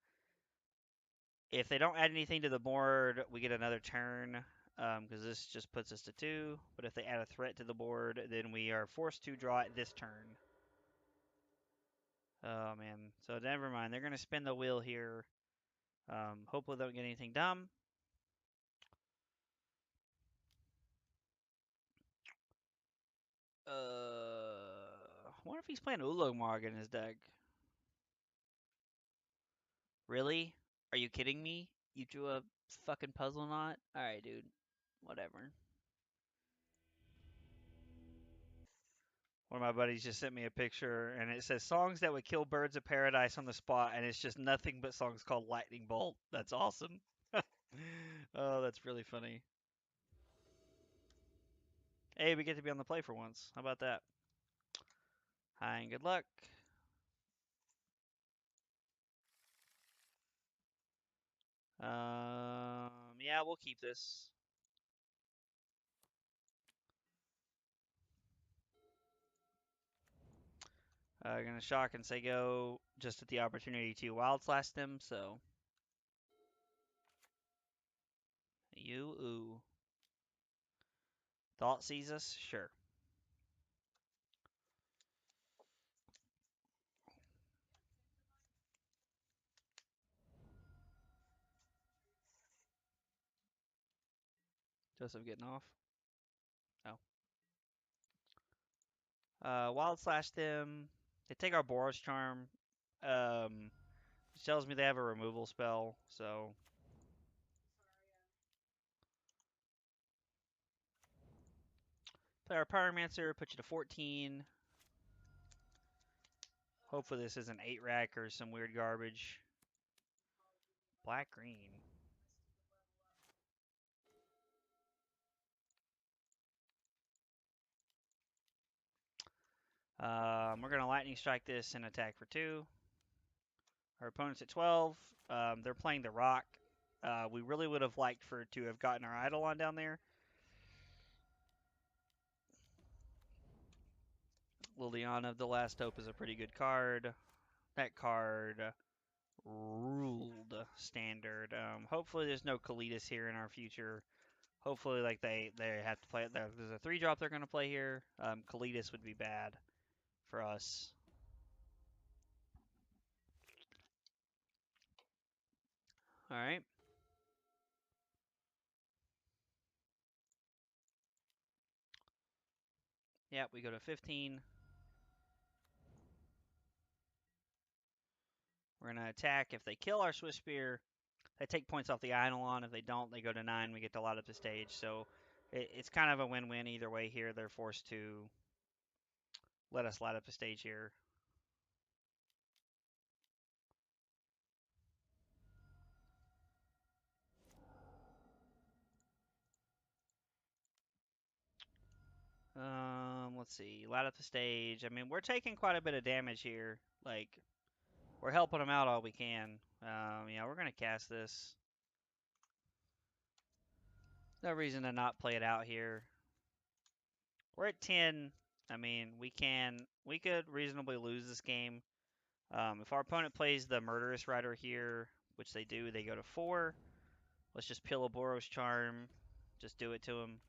If they don't add anything to the board, we get another turn because this just puts us to 2. But if they add a threat to the board, then we are forced to draw it this turn. Oh man, so never mind. They're gonna spin the wheel here. Hopefully they don't get anything dumb. I wonder if he's playing Ulamog in his deck. Really? Are you kidding me? You drew a fucking puzzle knot? Alright, dude. Whatever. One of my buddies just sent me a picture, and it says songs that would kill birds of paradise on the spot, and it's just nothing but songs called Lightning Bolt. That's awesome. Oh, that's really funny. Hey, we get to be on the play for once. How about that? Hi, and good luck. Yeah, we'll keep this. Gonna shock and say go just at the opportunity to wild slash them, so. You, ooh. Thought sees us? Sure. Joseph getting off. Oh. Wild slash them. They take our Boros Charm. Which tells me they have a removal spell, so. Play our Pyromancer, put you to 14. Hopefully this isn't 8 rack or some weird garbage. Black green. We're gonna lightning strike this and attack for 2. Our opponent's at 12. They're playing the rock. We really would have liked for to have gotten our Eidolon down there. Liliana of the Last Hope is a pretty good card. That card ruled standard. Hopefully there's no Kalitas here in our future. Hopefully like they have to play it. There's a 3-drop they're going to play here. Kalitas would be bad for us. All right. Yeah, we go to 15. We're going to attack. If they kill our Swiss Spear, they take points off the Eidolon. If they don't, they go to 9. We get to light up the stage. So it's kind of a win-win either way here. They're forced to let us light up the stage here. Let's see. Light up the stage. I mean, we're taking quite a bit of damage here. Like, we're helping them out all we can. Yeah, we're going to cast this. No reason to not play it out here. We're at 10. I mean, we could reasonably lose this game. If our opponent plays the Murderous Rider here, which they do, they go to 4. Let's just peel a Boros Charm. Just do it to him.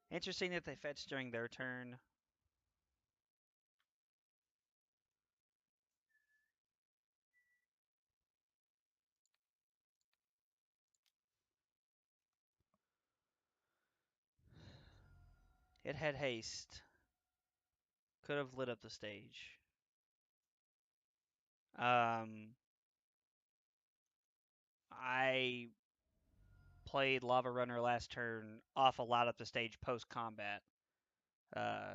Interesting that they fetch during their turn. It had haste. Could have lit up the stage. I played Lava Runner last turn off a lot up the stage post combat.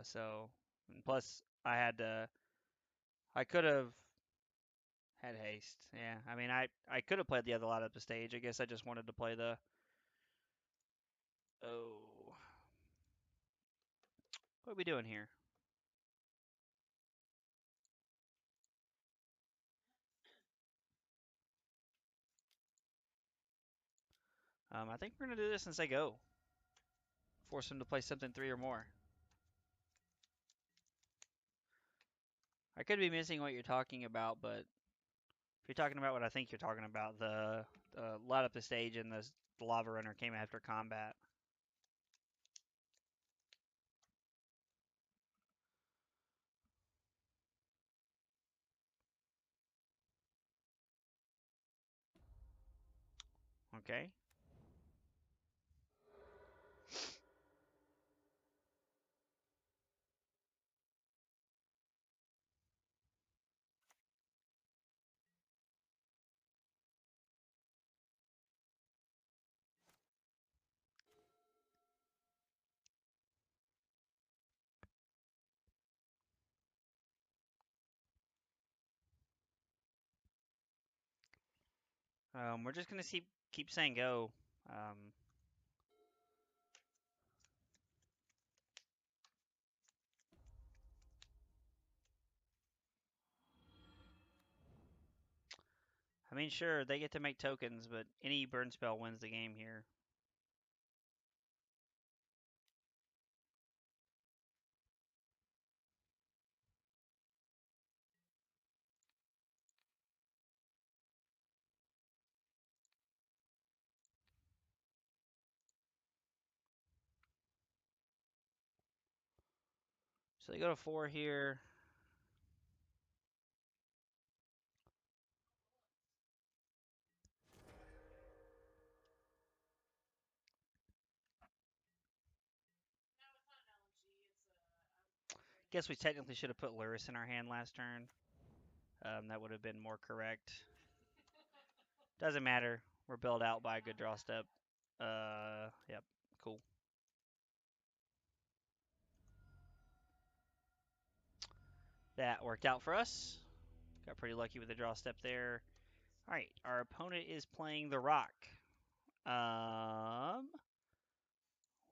So And plus, I could have had haste. Yeah, I mean, I could have played the other light up the stage. I guess I just wanted to play the. Oh, what are we doing here? I think we're gonna do this and say go. Force him to play something three or more. I could be missing what you're talking about, but if you're talking about what I think you're talking about, the light up the stage and the lava runner came after combat. Okay. We're just gonna keep saying go. I mean, sure, they get to make tokens, but any burn spell wins the game here. So they go to 4 here. Guess we technically should have put Luris in our hand last turn. That would have been more correct. Doesn't matter. We're built out by a good draw step. Yep, cool. That worked out for us. Got pretty lucky with the draw step there. All right, our opponent is playing the Rock.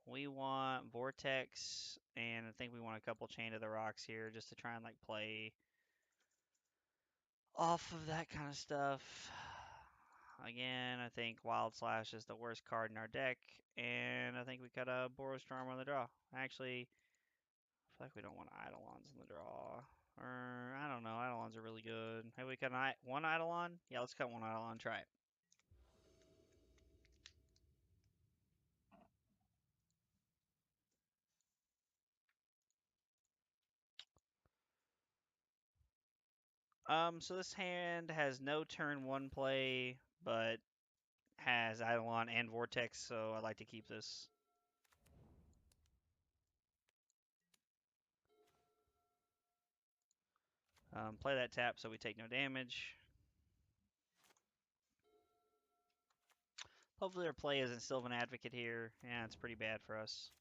We want Vortex, and I think we want a couple Chain of the Rocks here just to try and like play off of that kind of stuff. Again, I think Wild Slash is the worst card in our deck, and I think we got a Boros Charm on the draw. Actually, I feel like we don't want Eidolons in the draw. Or, I don't know, Eidolons are really good. Have we cut one Eidolon? Yeah, let's cut one Eidolon, try it. So this hand has no turn 1 play, but has Eidolon and Vortex, so I like to keep this. Play that tap so we take no damage. Hopefully their play isn't Sylvan Advocate here. Yeah, it's pretty bad for us.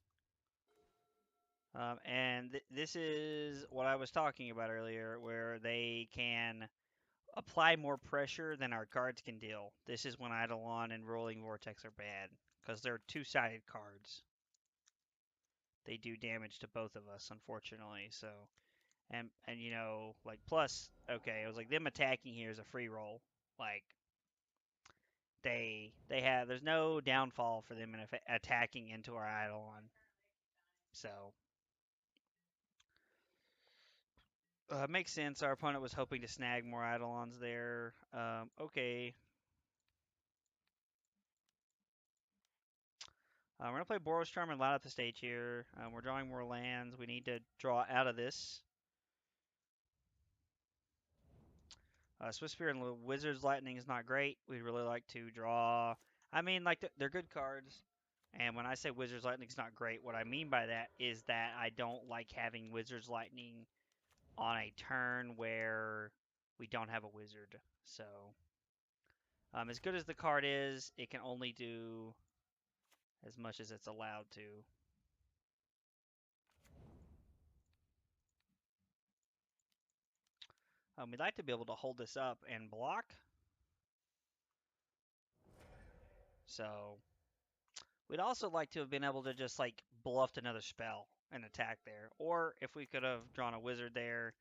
And this is what I was talking about earlier, where they can apply more pressure than our cards can deal. This is when Eidolon and Rolling Vortex are bad, because they're two-sided cards. They do damage to both of us, unfortunately. So, and you know, like plus, okay, it was like them attacking here is a free roll. Like they have there's no downfall for them in attacking into our Eidolon. So makes sense. Our opponent was hoping to snag more Eidolons there. Okay. We're going to play Boros Charm and light up the stage here. We're drawing more lands. We need to draw out of this. Swift Spear and Wizard's Lightning is not great. We'd really like to draw. I mean, like, they're good cards. And when I say Wizard's Lightning is not great, what I mean by that is that I don't like having Wizard's Lightning on a turn where we don't have a wizard. So, as good as the card is, it can only do as much as it's allowed to. We'd like to be able to hold this up and block. So we'd also like to have been able to just like bluffed another spell and attack there. Or if we could have drawn a wizard there,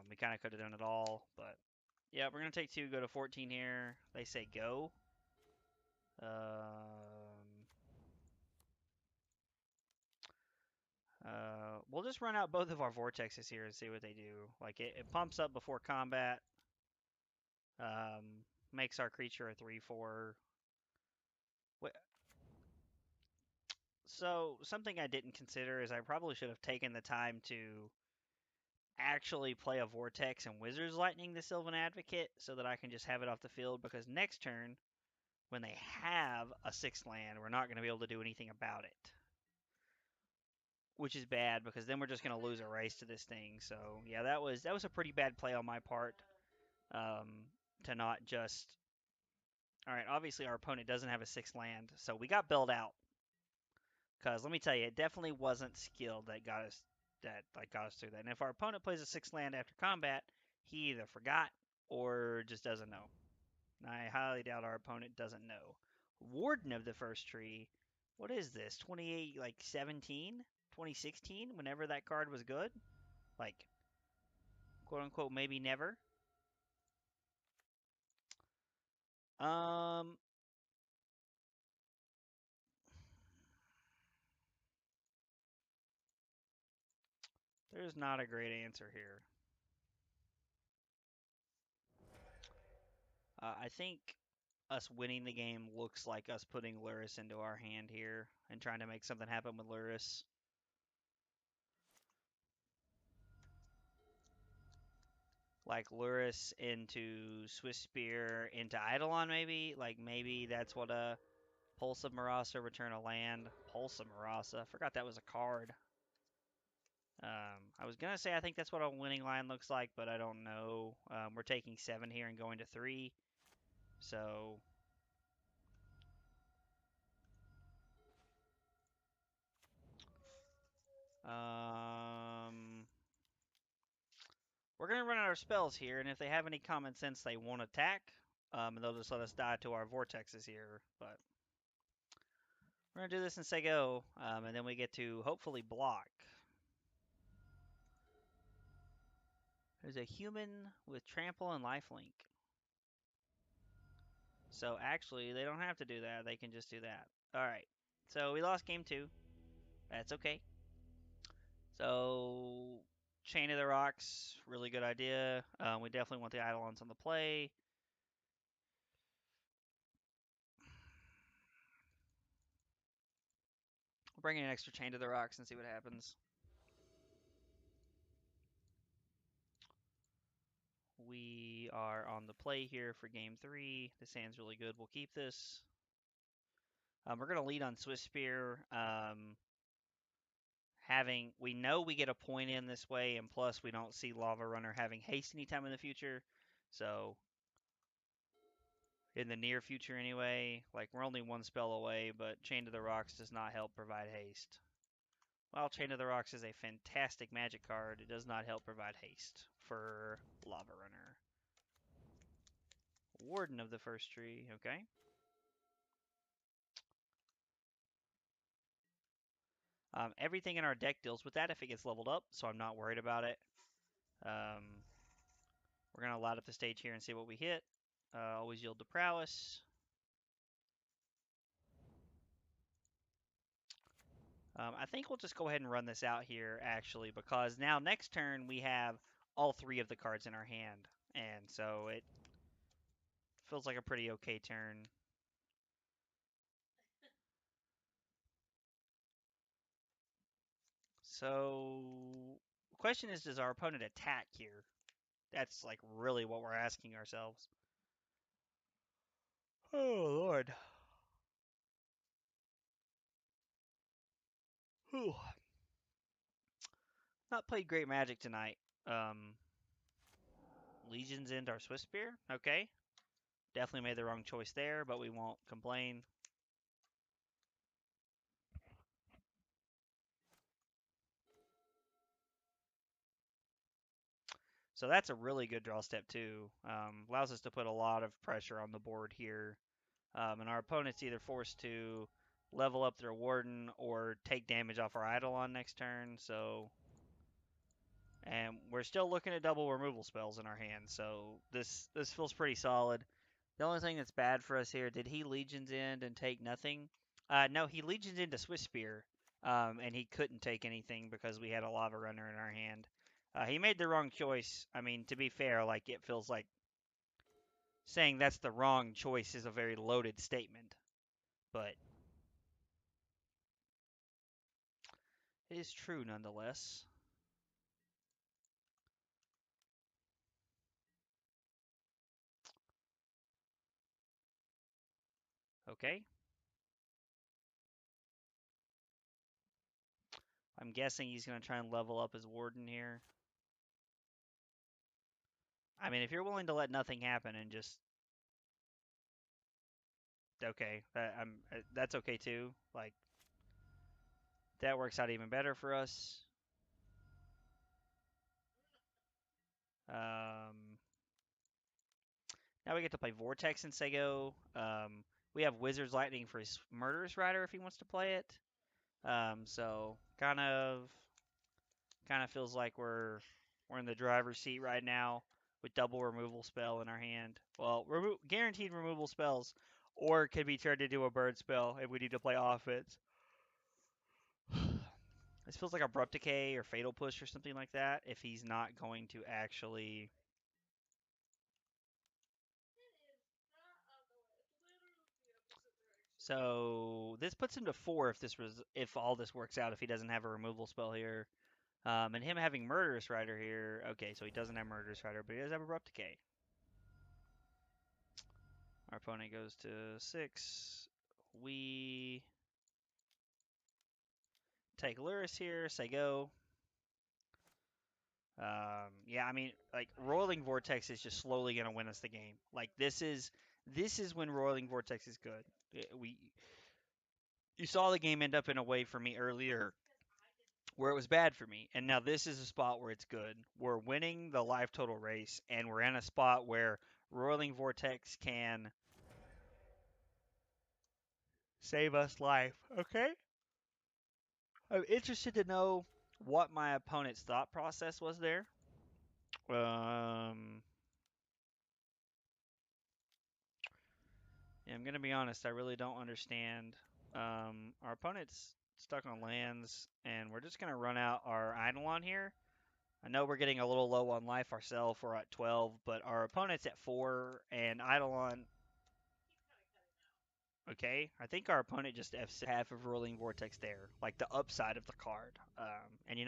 we kind of could have done it all. But yeah, we're going to take 2, go to 14 here. They say go. We'll just run out both of our vortexes here and see what they do. Like it pumps up before combat. Makes our creature a 3/4. So something I didn't consider is I probably should have taken the time to actually play a vortex and Wizard's Lightning the Sylvan Advocate so that I can just have it off the field, because next turn when they have a 6th land, we're not going to be able to do anything about it. Which is bad, because then we're just going to lose a race to this thing. So yeah, that was a pretty bad play on my part, to not just. All right, obviously our opponent doesn't have a 6th land, so we got bailed out. Because let me tell you, it definitely wasn't skill that got us through that. And if our opponent plays a 6th land after combat, he either forgot or just doesn't know. I highly doubt our opponent doesn't know. Warden of the First Tree. What is this? 28, like 17, 2016. Whenever that card was good, like quote unquote maybe never. There's not a great answer here. I think us winning the game looks like us putting Luris into our hand here and trying to make something happen with Luris. Like Luris into Swiss Spear into Eidolon, maybe? Like maybe that's what a Pulse of Marasa, return a land. Pulse of Marasa. Forgot that was a card. I was going to say I think that's what a winning line looks like, but I don't know. We're taking 7 here and going to 3. So we're going to run out of spells here, and if they have any common sense, they won't attack. And they'll just let us die to our vortexes here. But we're going to do this and say go, and then we get to hopefully block. There's a human with trample and lifelink. So actually, they don't have to do that. They can just do that. All right. So we lost game 2. That's okay. So Chain of the Rocks, really good idea. We definitely want the Eidolons on the play. We'll bring in an extra Chain to the Rocks and see what happens. We are on the play here for game 3. This hand's really good. We'll keep this. We're going to lead on Swiss Spear. We know we get a point in this way, and plus we don't see Lava Runner having haste anytime in the future. So in the near future anyway, like we're only 1 spell away, but Chain to the Rocks does not help provide haste. While Chain of the Rocks is a fantastic magic card, it does not help provide haste for Lava Runner. Warden of the First Tree, okay. Everything in our deck deals with that if it gets leveled up, so I'm not worried about it. We're going to light up the stage here and see what we hit. Always yield to prowess. I think we'll just go ahead and run this out here, actually, because now next turn we have all 3 of the cards in our hand, and so it feels like a pretty okay turn. So the question is, does our opponent attack here? That's like really what we're asking ourselves. Oh, Lord. Whew. Not played great Magic tonight. Legion's End our Swiss Spear. Okay. Definitely made the wrong choice there, but we won't complain. So that's a really good draw step too. Allows us to put a lot of pressure on the board here. And our opponent's either forced to level up their Warden or take damage off our Eidolon next turn. And we're still looking at double removal spells in our hand, so this feels pretty solid. The only thing that's bad for us here, did he Legions in and take nothing? No, he Legions into Swift Spear, and he couldn't take anything because we had a Lava Runner in our hand. He made the wrong choice. I mean, to be fair, like it feels like saying that's the wrong choice is a very loaded statement, but it is true nonetheless. Okay. I'm guessing he's going to try and level up his Warden here. I mean, if you're willing to let nothing happen and just okay, that's okay too. Like that works out even better for us. Um, Now we get to play Vortex and Sego. We have Wizard's Lightning for his Murderous Rider if he wants to play it. So kind of feels like we're in the driver's seat right now with double removal spell in our hand. Well, guaranteed removal spells, or it could be turned into a bird spell if we need to play offense. This feels like Abrupt Decay or Fatal Push or something like that if he's not going to actually. So this puts him to 4 if all this works out, if he doesn't have a removal spell here. And him having Murderous Rider here, okay, so he doesn't have Murderous Rider, but he does have Abrupt Decay. Our opponent goes to 6. We take Luris here, say go. Yeah, I mean, like Roiling Vortex is just slowly gonna win us the game. Like this is when Roiling Vortex is good. You saw the game end up in a way for me earlier where it was bad for me, and now this is a spot where it's good. We're winning the life total race, and we're in a spot where Roiling Vortex can save us life. Okay, I'm interested to know what my opponent's thought process was there. Um, Yeah, I'm gonna be honest. I really don't understand. Our opponent's stuck on lands, and we're just gonna run out our Eidolon here. I know we're getting a little low on life ourselves. We're at 12, but our opponent's at 4, and Eidolon. Okay, I think our opponent just F's half of Rolling Vortex there, like the upside of the card. And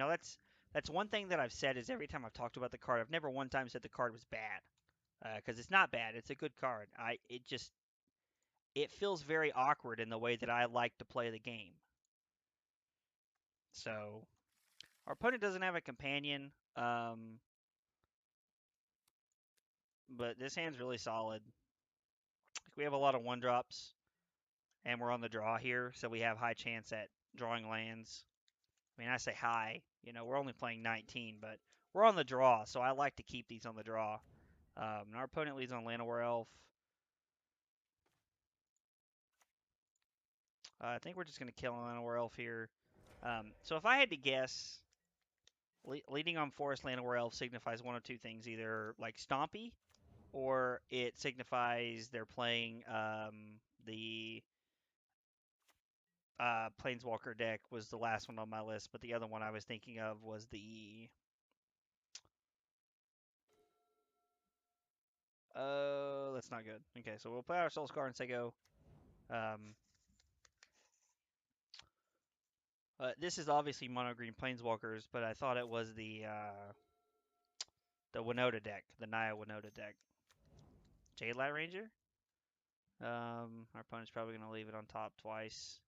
that's one thing that I've said is every time I've talked about the card, I've never one time said the card was bad, because it's not bad. It's a good card. It feels very awkward in the way that I like to play the game. So our opponent doesn't have a companion, but this hand's really solid. We have a lot of 1-drops, and we're on the draw here, so we have high chance at drawing lands. I mean, I say high. We're only playing 19, but we're on the draw, so I like to keep these on the draw. And our opponent leads on Llanowar Elf. I think we're just going to kill Llanowar Elf here. So if I had to guess, leading on Forest Llanowar Elf signifies one of two things: either like Stompy, or it signifies they're playing the Planeswalker deck was the last one on my list, but the other one I was thinking of was the that's not good. Okay, so we'll play our Soul Scar and say go. Um, this is obviously mono green Planeswalkers, but I thought it was the Winota deck, the Naya Winota deck. Jade Light Ranger. Our opponent's probably gonna leave it on top twice.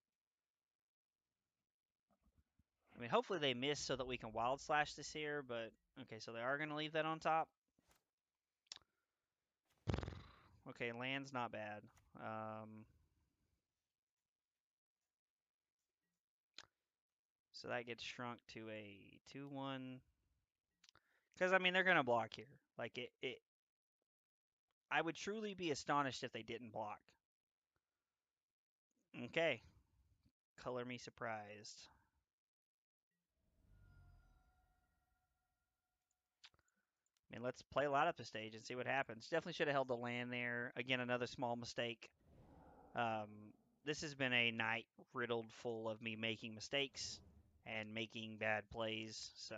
I mean, hopefully they miss so that we can Wild Slash this here, but okay, so they are gonna leave that on top. Okay, land's not bad. So that gets shrunk to a 2-1. Because, I mean, they're going to block here. Like I would truly be astonished if they didn't block. Okay, color me surprised. I mean, let's play a lot up the stage and see what happens. Definitely should have held the land there. Again, another small mistake. This has been a night riddled full of me making mistakes and making bad plays. So,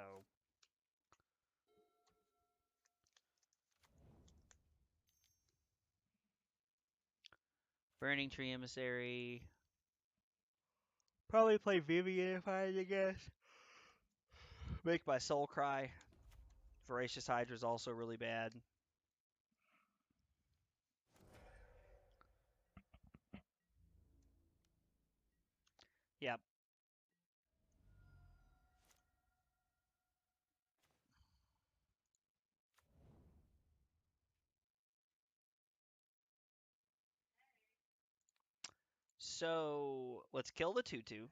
Burning Tree Emissary. Probably play Vivian if I had to guess. Make my soul cry. Voracious Hydra is also really bad. Yep. So let's kill the 2/2.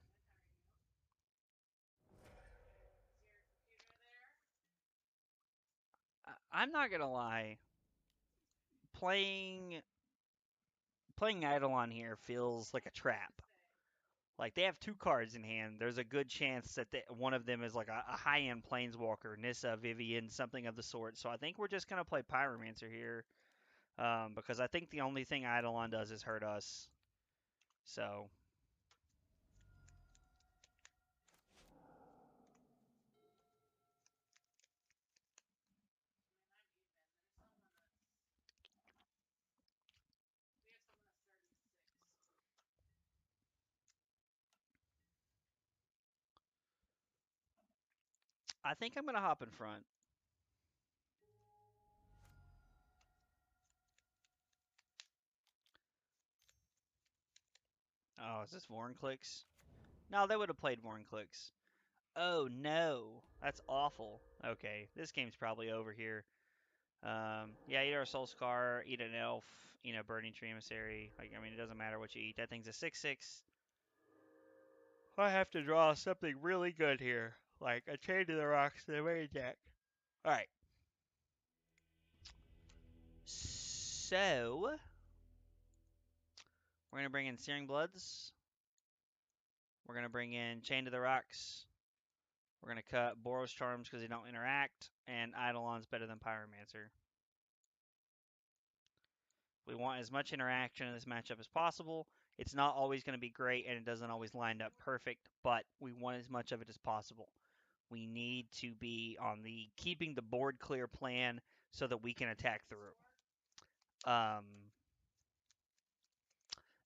I'm not gonna lie. Playing Eidolon here feels like a trap. Like they have two cards in hand. There's a good chance that one of them is like a high-end Planeswalker, Nissa, Vivian, something of the sort. So I think we're just gonna play Pyromancer here, because I think the only thing Eidolon does is hurt us. So I think I'm gonna hop in front. Oh, is this Vorinclex? No, they would have played Vorinclex. Oh no, that's awful. Okay, this game's probably over here. Yeah, eat our Soul Scar, eat an elf, Burning Tree Emissary. Like, I mean, it doesn't matter what you eat. That thing's a 6/6. I have to draw something really good here, like a Chain to the Rocks to the main deck. All right. So we're gonna bring in Searing Bloods. We're gonna bring in Chain to the Rocks. We're gonna cut Boros Charms because they don't interact, and Eidolon's better than Pyromancer. We want as much interaction in this matchup as possible. It's not always going to be great, and it doesn't always line up perfect, but we want as much of it as possible. We need to be on the keeping the board clear plan so that we can attack through.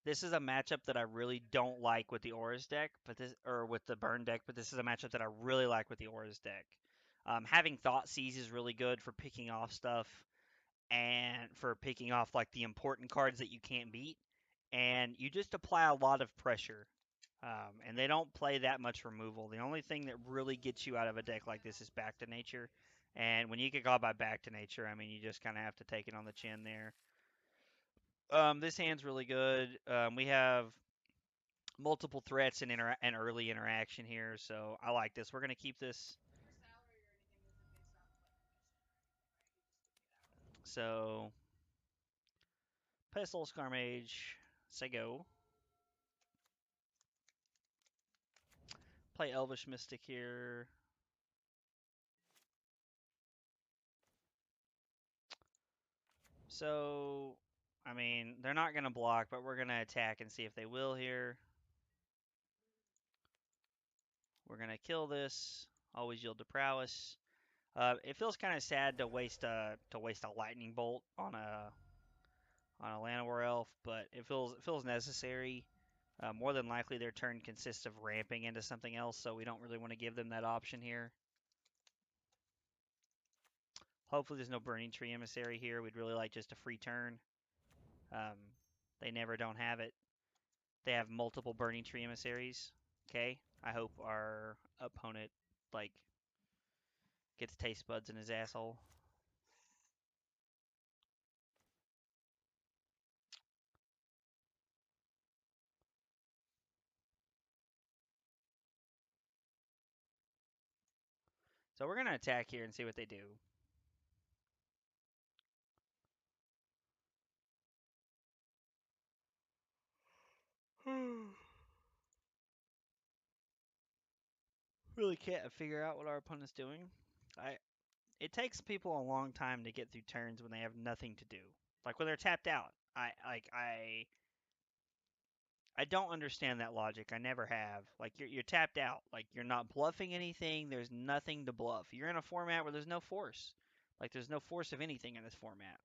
This is a matchup that I really don't like with the Auras deck, or with the Burn deck, but this is a matchup that I really like with the Auras deck. Having Thought Seize is really good for picking off stuff and for picking off like the important cards that you can't beat, and you just apply a lot of pressure. And they don't play that much removal. The only thing that really gets you out of a deck like this is Back to Nature. And when you get caught by Back to Nature, I mean, you just kind of have to take it on the chin there. This hand's really good. We have multiple threats and early interaction here, so I like this. We're gonna keep this. So, Pestle Scarmage, say go. Play Elvish Mystic here. So, I mean, they're not going to block, but we're going to attack and see if they will here. We're going to kill this. Always yield to prowess. It feels kind of sad to waste a lightning bolt on a Llanowar elf, but it feels necessary. More than likely, their turn consists of ramping into something else, so we don't really want to give them that option here. Hopefully, there's no Burning Tree Emissary here. We'd really like just a free turn. Um, they never don't have it. They have multiple Burning Tree Emissaries. Okay, I hope our opponent like gets taste buds in his asshole. So we're gonna attack here and see what they do. Really can't figure out what our opponent's doing. I It takes people a long time to get through turns when they have nothing to do. Like when they're tapped out. I don't understand that logic. I never have. Like you're tapped out. Like you're not bluffing anything. There's nothing to bluff. You're in a format where there's no force. Like there's no force of anything in this format.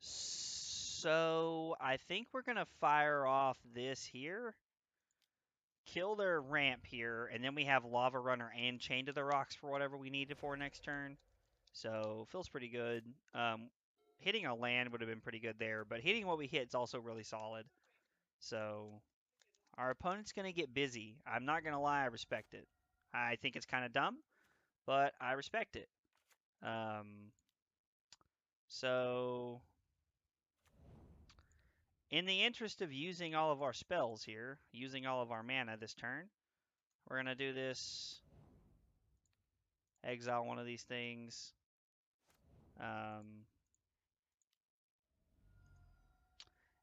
So I think we're gonna fire off this here, kill their ramp here, and then we have Lava Runner and Chain to the Rocks for whatever we need it for next turn. So feels pretty good. Hitting a land would have been pretty good there, but hitting what we hit is also really solid. So our opponent's going to get busy. I'm not going to lie, I respect it. I think it's kind of dumb, but I respect it. So in the interest of using all of our spells here, using all of our mana this turn, we're going to do this. Exile one of these things.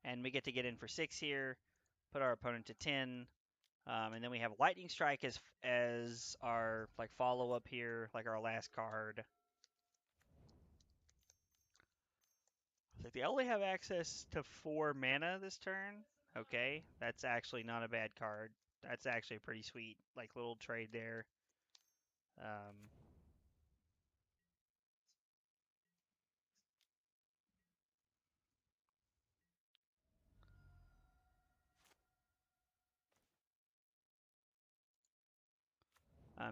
And we get to get in for 6 here, put our opponent to 10. And then we have Lightning Strike as our like follow up here, like our last card. Like they only have access to 4 mana this turn. Okay, that's actually not a bad card. That's actually a pretty sweet like little trade there.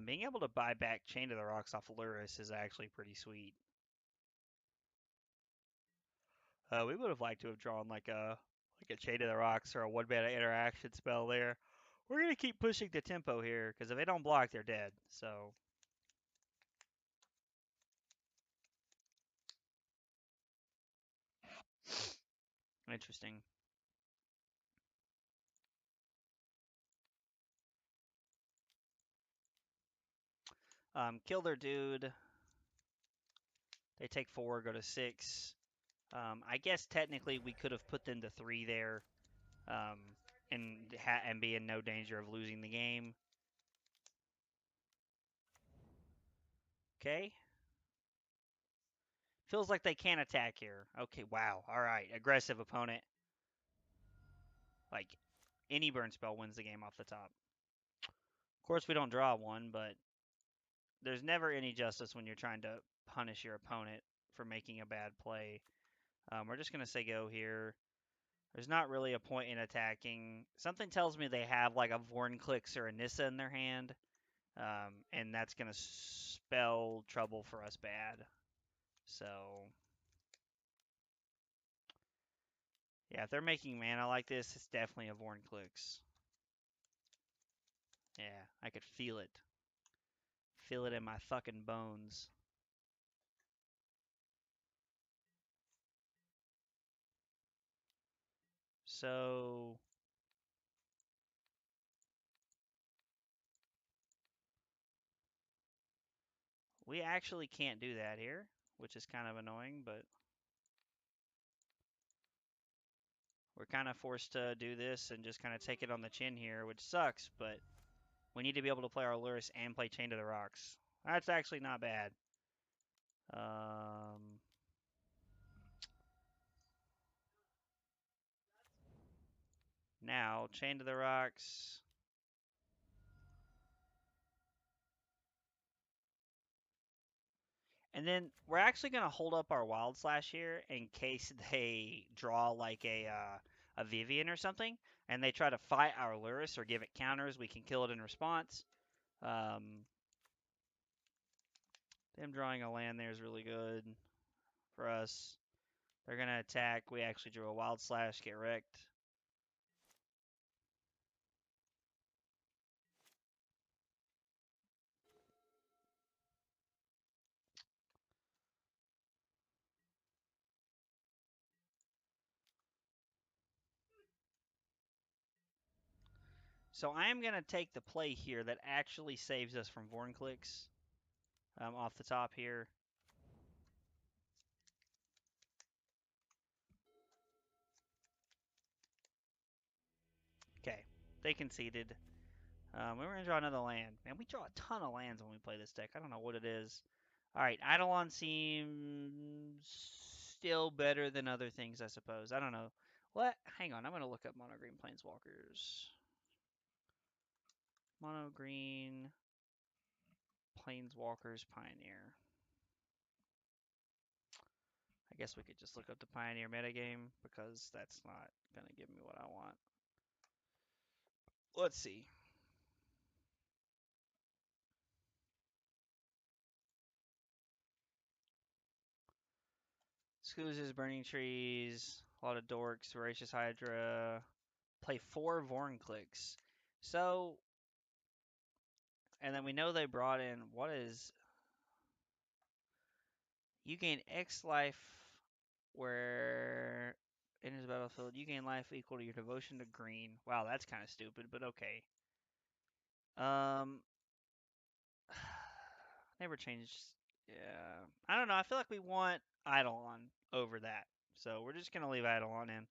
Being able to buy back Chain to the Rocks off Luris is actually pretty sweet. We would have liked to have drawn like a Chain to the Rocks or a 1-mana interaction spell there. We're gonna keep pushing the tempo here because if they don't block, they're dead. So interesting. Kill their dude. They take 4, go to 6. I guess technically we could have put them to 3 there, and be in no danger of losing the game. Okay. Feels like they can attack here. Okay, wow. All right, aggressive opponent. Like any burn spell wins the game off the top. Of course, we don't draw one, but there's never any justice when you're trying to punish your opponent for making a bad play. We're just gonna say go here. There's not really a point in attacking. Something tells me they have like a Vornclix or a Nissa in their hand, and that's going to spell trouble for us bad. So, yeah, if they're making mana like this, it's definitely a Vornclix. Yeah, I could feel it. Feel it in my fucking bones. So, we actually can't do that here, which is kind of annoying, but we're kind of forced to do this and just kind of take it on the chin here, which sucks, but we need to be able to play our Luris and play Chain to the Rocks. That's actually not bad. Now, Chain to the Rocks. And then we're actually going to hold up our Wild Slash here in case they draw like a Vivian or something, and they try to fight our Luris or give it counters. We can kill it in response. Them drawing a land there is really good for us. They're going to attack. We actually drew a Wild Slash, get wrecked. So I am going to take the play here that actually saves us from Vornclix off the top here. They conceded. We're going to draw another land. Man, we draw a ton of lands when we play this deck. I don't know what it is. All right, Eidolon seems still better than other things, I suppose. I don't know. What? Hang on, I'm going to look up Mono Green Planeswalkers. Mono Green Planeswalkers Pioneer. I guess we could just look up the Pioneer metagame because that's not going to give me what I want. Let's see. Scoozes, Burning Trees, a lot of Dorks, Voracious Hydra. Play 4 Vorinclicks. So, and then we know they brought in, what is, you gain X life where enters the battlefield. You gain life equal to your devotion to green. Wow, that's kind of stupid, but okay. Never changed. Yeah, I don't know. I feel like we want Eidolon over that, so we're just gonna leave Eidolon in,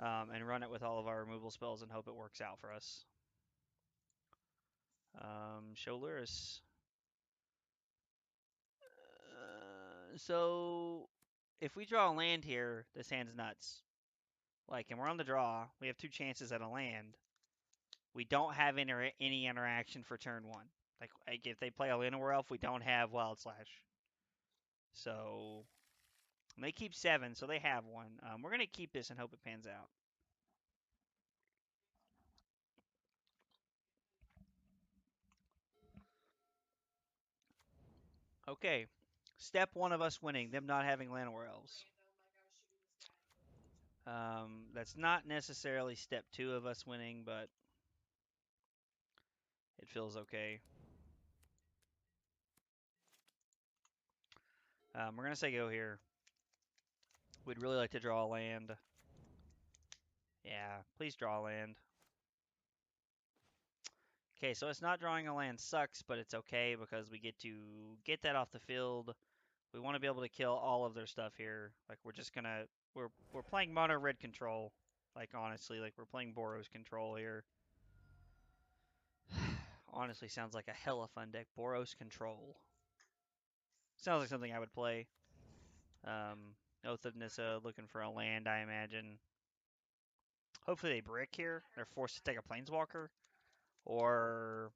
and run it with all of our removal spells and hope it works out for us. Show Luris. So if we draw a land here, this hand's nuts. Like, and we're on the draw. We have 2 chances at a land. We don't have any interaction for turn 1. Like if they play a Llanowar Elf, we don't have Wild Slash. So they keep 7, so they have 1. We're gonna keep this and hope it pans out. Okay, step 1 of us winning, them not having Llanowar Elves. That's not necessarily step 2 of us winning, but it feels okay. We're going to say go here. We'd really like to draw a land. Yeah, please draw a land. Okay, so it's not drawing a land sucks, but it's okay because we get to get that off the field. We want to be able to kill all of their stuff here. Like, we're just going to... We're playing mono red control. Like, honestly, like, we're playing Boros control here. Honestly, sounds like a hella fun deck. Boros control. Sounds like something I would play. Oath of Nissa, looking for a land, I imagine. Hopefully they brick here. They're forced to take a Planeswalker. Or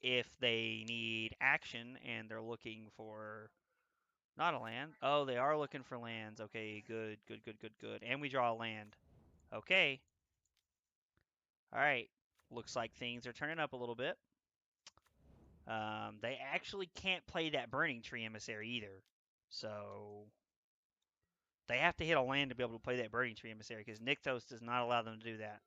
if they need action and they're looking for not a land. Oh, they are looking for lands. Okay, good, good, good, good, good. And we draw a land. Okay. All right. Looks like things are turning up a little bit. They actually can't play that Burning Tree Emissary either. So they have to hit a land to be able to play that Burning Tree Emissary because Nykthos does not allow them to do that.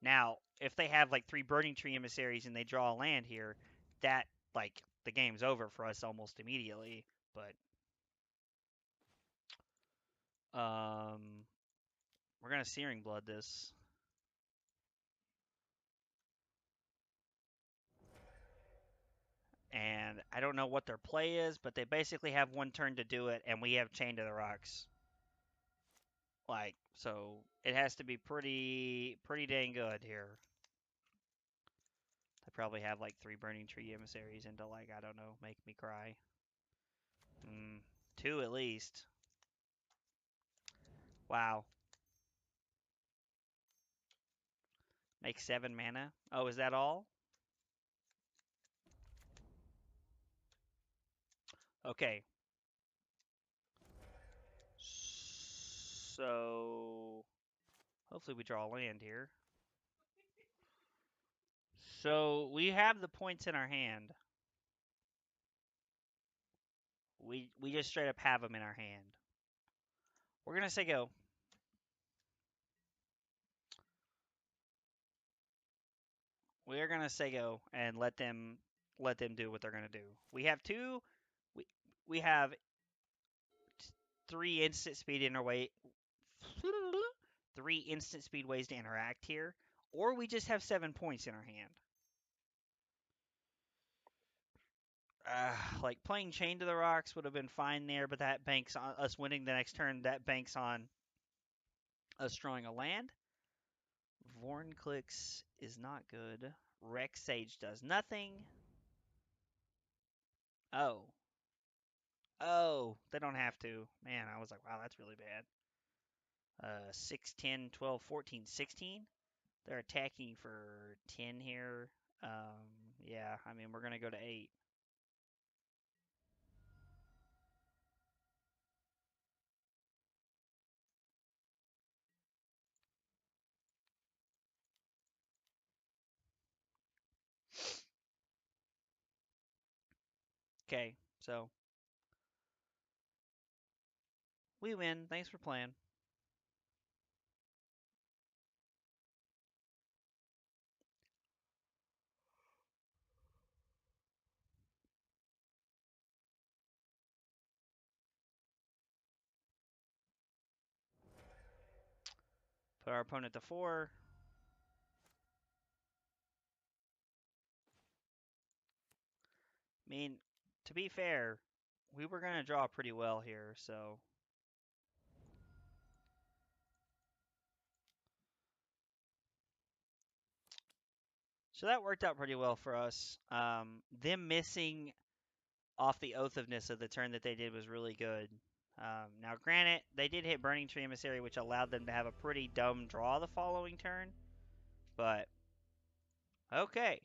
Now, if they have like 3 Burning Tree Emissaries and they draw a land here, that, like, the game's over for us almost immediately. But we're gonna Searing Blood this. And I don't know what their play is, but they basically have 1 turn to do it, and we have Chain to the Rocks. Like, so it has to be pretty dang good here. They probably have like 3 Burning Tree Emissaries into, like, I don't know, make me cry. 2 at least. Wow. Make 7 mana. Oh, is that all? Okay. So hopefully we draw a land here. So we have the points in our hand. We just straight up have them in our hand. We're gonna say go. We are gonna say go and let them do what they're gonna do. We have 2. We have 3 instant speed in our way. 3 instant speed ways to interact here, or we just have 7 points in our hand. Like playing Chain to the Rocks would have been fine there, but that banks on us winning the next turn. That banks on us drawing a land. Vorn clicks is not good. Rex Sage does nothing. Oh. Oh, they don't have to. Man, I was like, wow, that's really bad. 6, 10, 12, 14, 16. They're attacking for 10 here. Yeah, I mean, we're going to go to 8. Okay, so we win. Thanks for playing. Put our opponent to 4. I mean, to be fair, we were going to draw pretty well here, so. So that worked out pretty well for us. Them missing off the oathiveness of the turn that they did was really good. Now, granted, they did hit Burning Tree Emissary, which allowed them to have a pretty dumb draw the following turn. But, okay.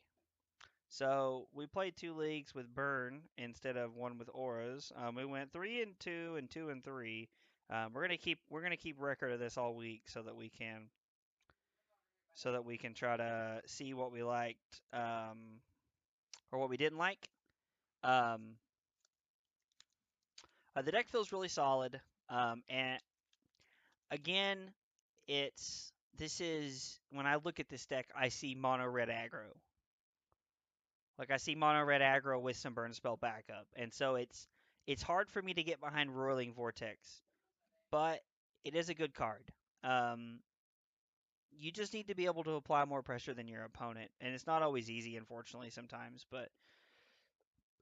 So, we played 2 leagues with Burn instead of 1 with Auras. We went 3 and 2 and 2 and 3. We're gonna keep record of this all week so that we can try to see what we liked or what we didn't like. Um, the deck feels really solid, and again, this is when I look at this deck, I see mono red aggro. Like I see mono red aggro with some burn spell backup, and so it's hard for me to get behind Roiling Vortex, but it is a good card. Um, you just need to be able to apply more pressure than your opponent, and it's not always easy, unfortunately, sometimes. But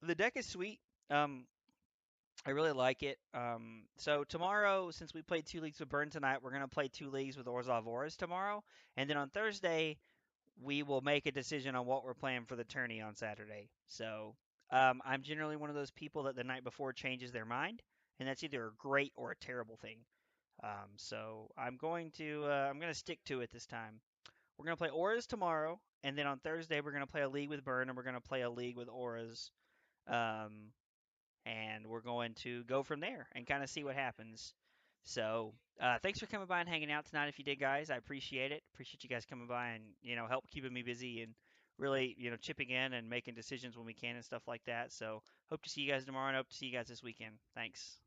the deck is sweet. I really like it. So tomorrow, since we played 2 leagues with Burn tonight, we're gonna play 2 leagues with Orzhov Auras tomorrow, and then on Thursday we will make a decision on what we're playing for the tourney on Saturday. So I'm generally one of those people that the night before changes their mind, and that's either a great or a terrible thing. So I'm gonna stick to it this time. We're gonna play Auras tomorrow, and then on Thursday we're gonna play a league with Burn, and we're gonna play a league with Auras. Um, and we're going to go from there and kind of see what happens. So, thanks for coming by and hanging out tonight. If you did, guys, I appreciate it. Appreciate you guys coming by and help keeping me busy and really chipping in and making decisions when we can and stuff like that. So, hope to see you guys tomorrow and hope to see you guys this weekend. Thanks.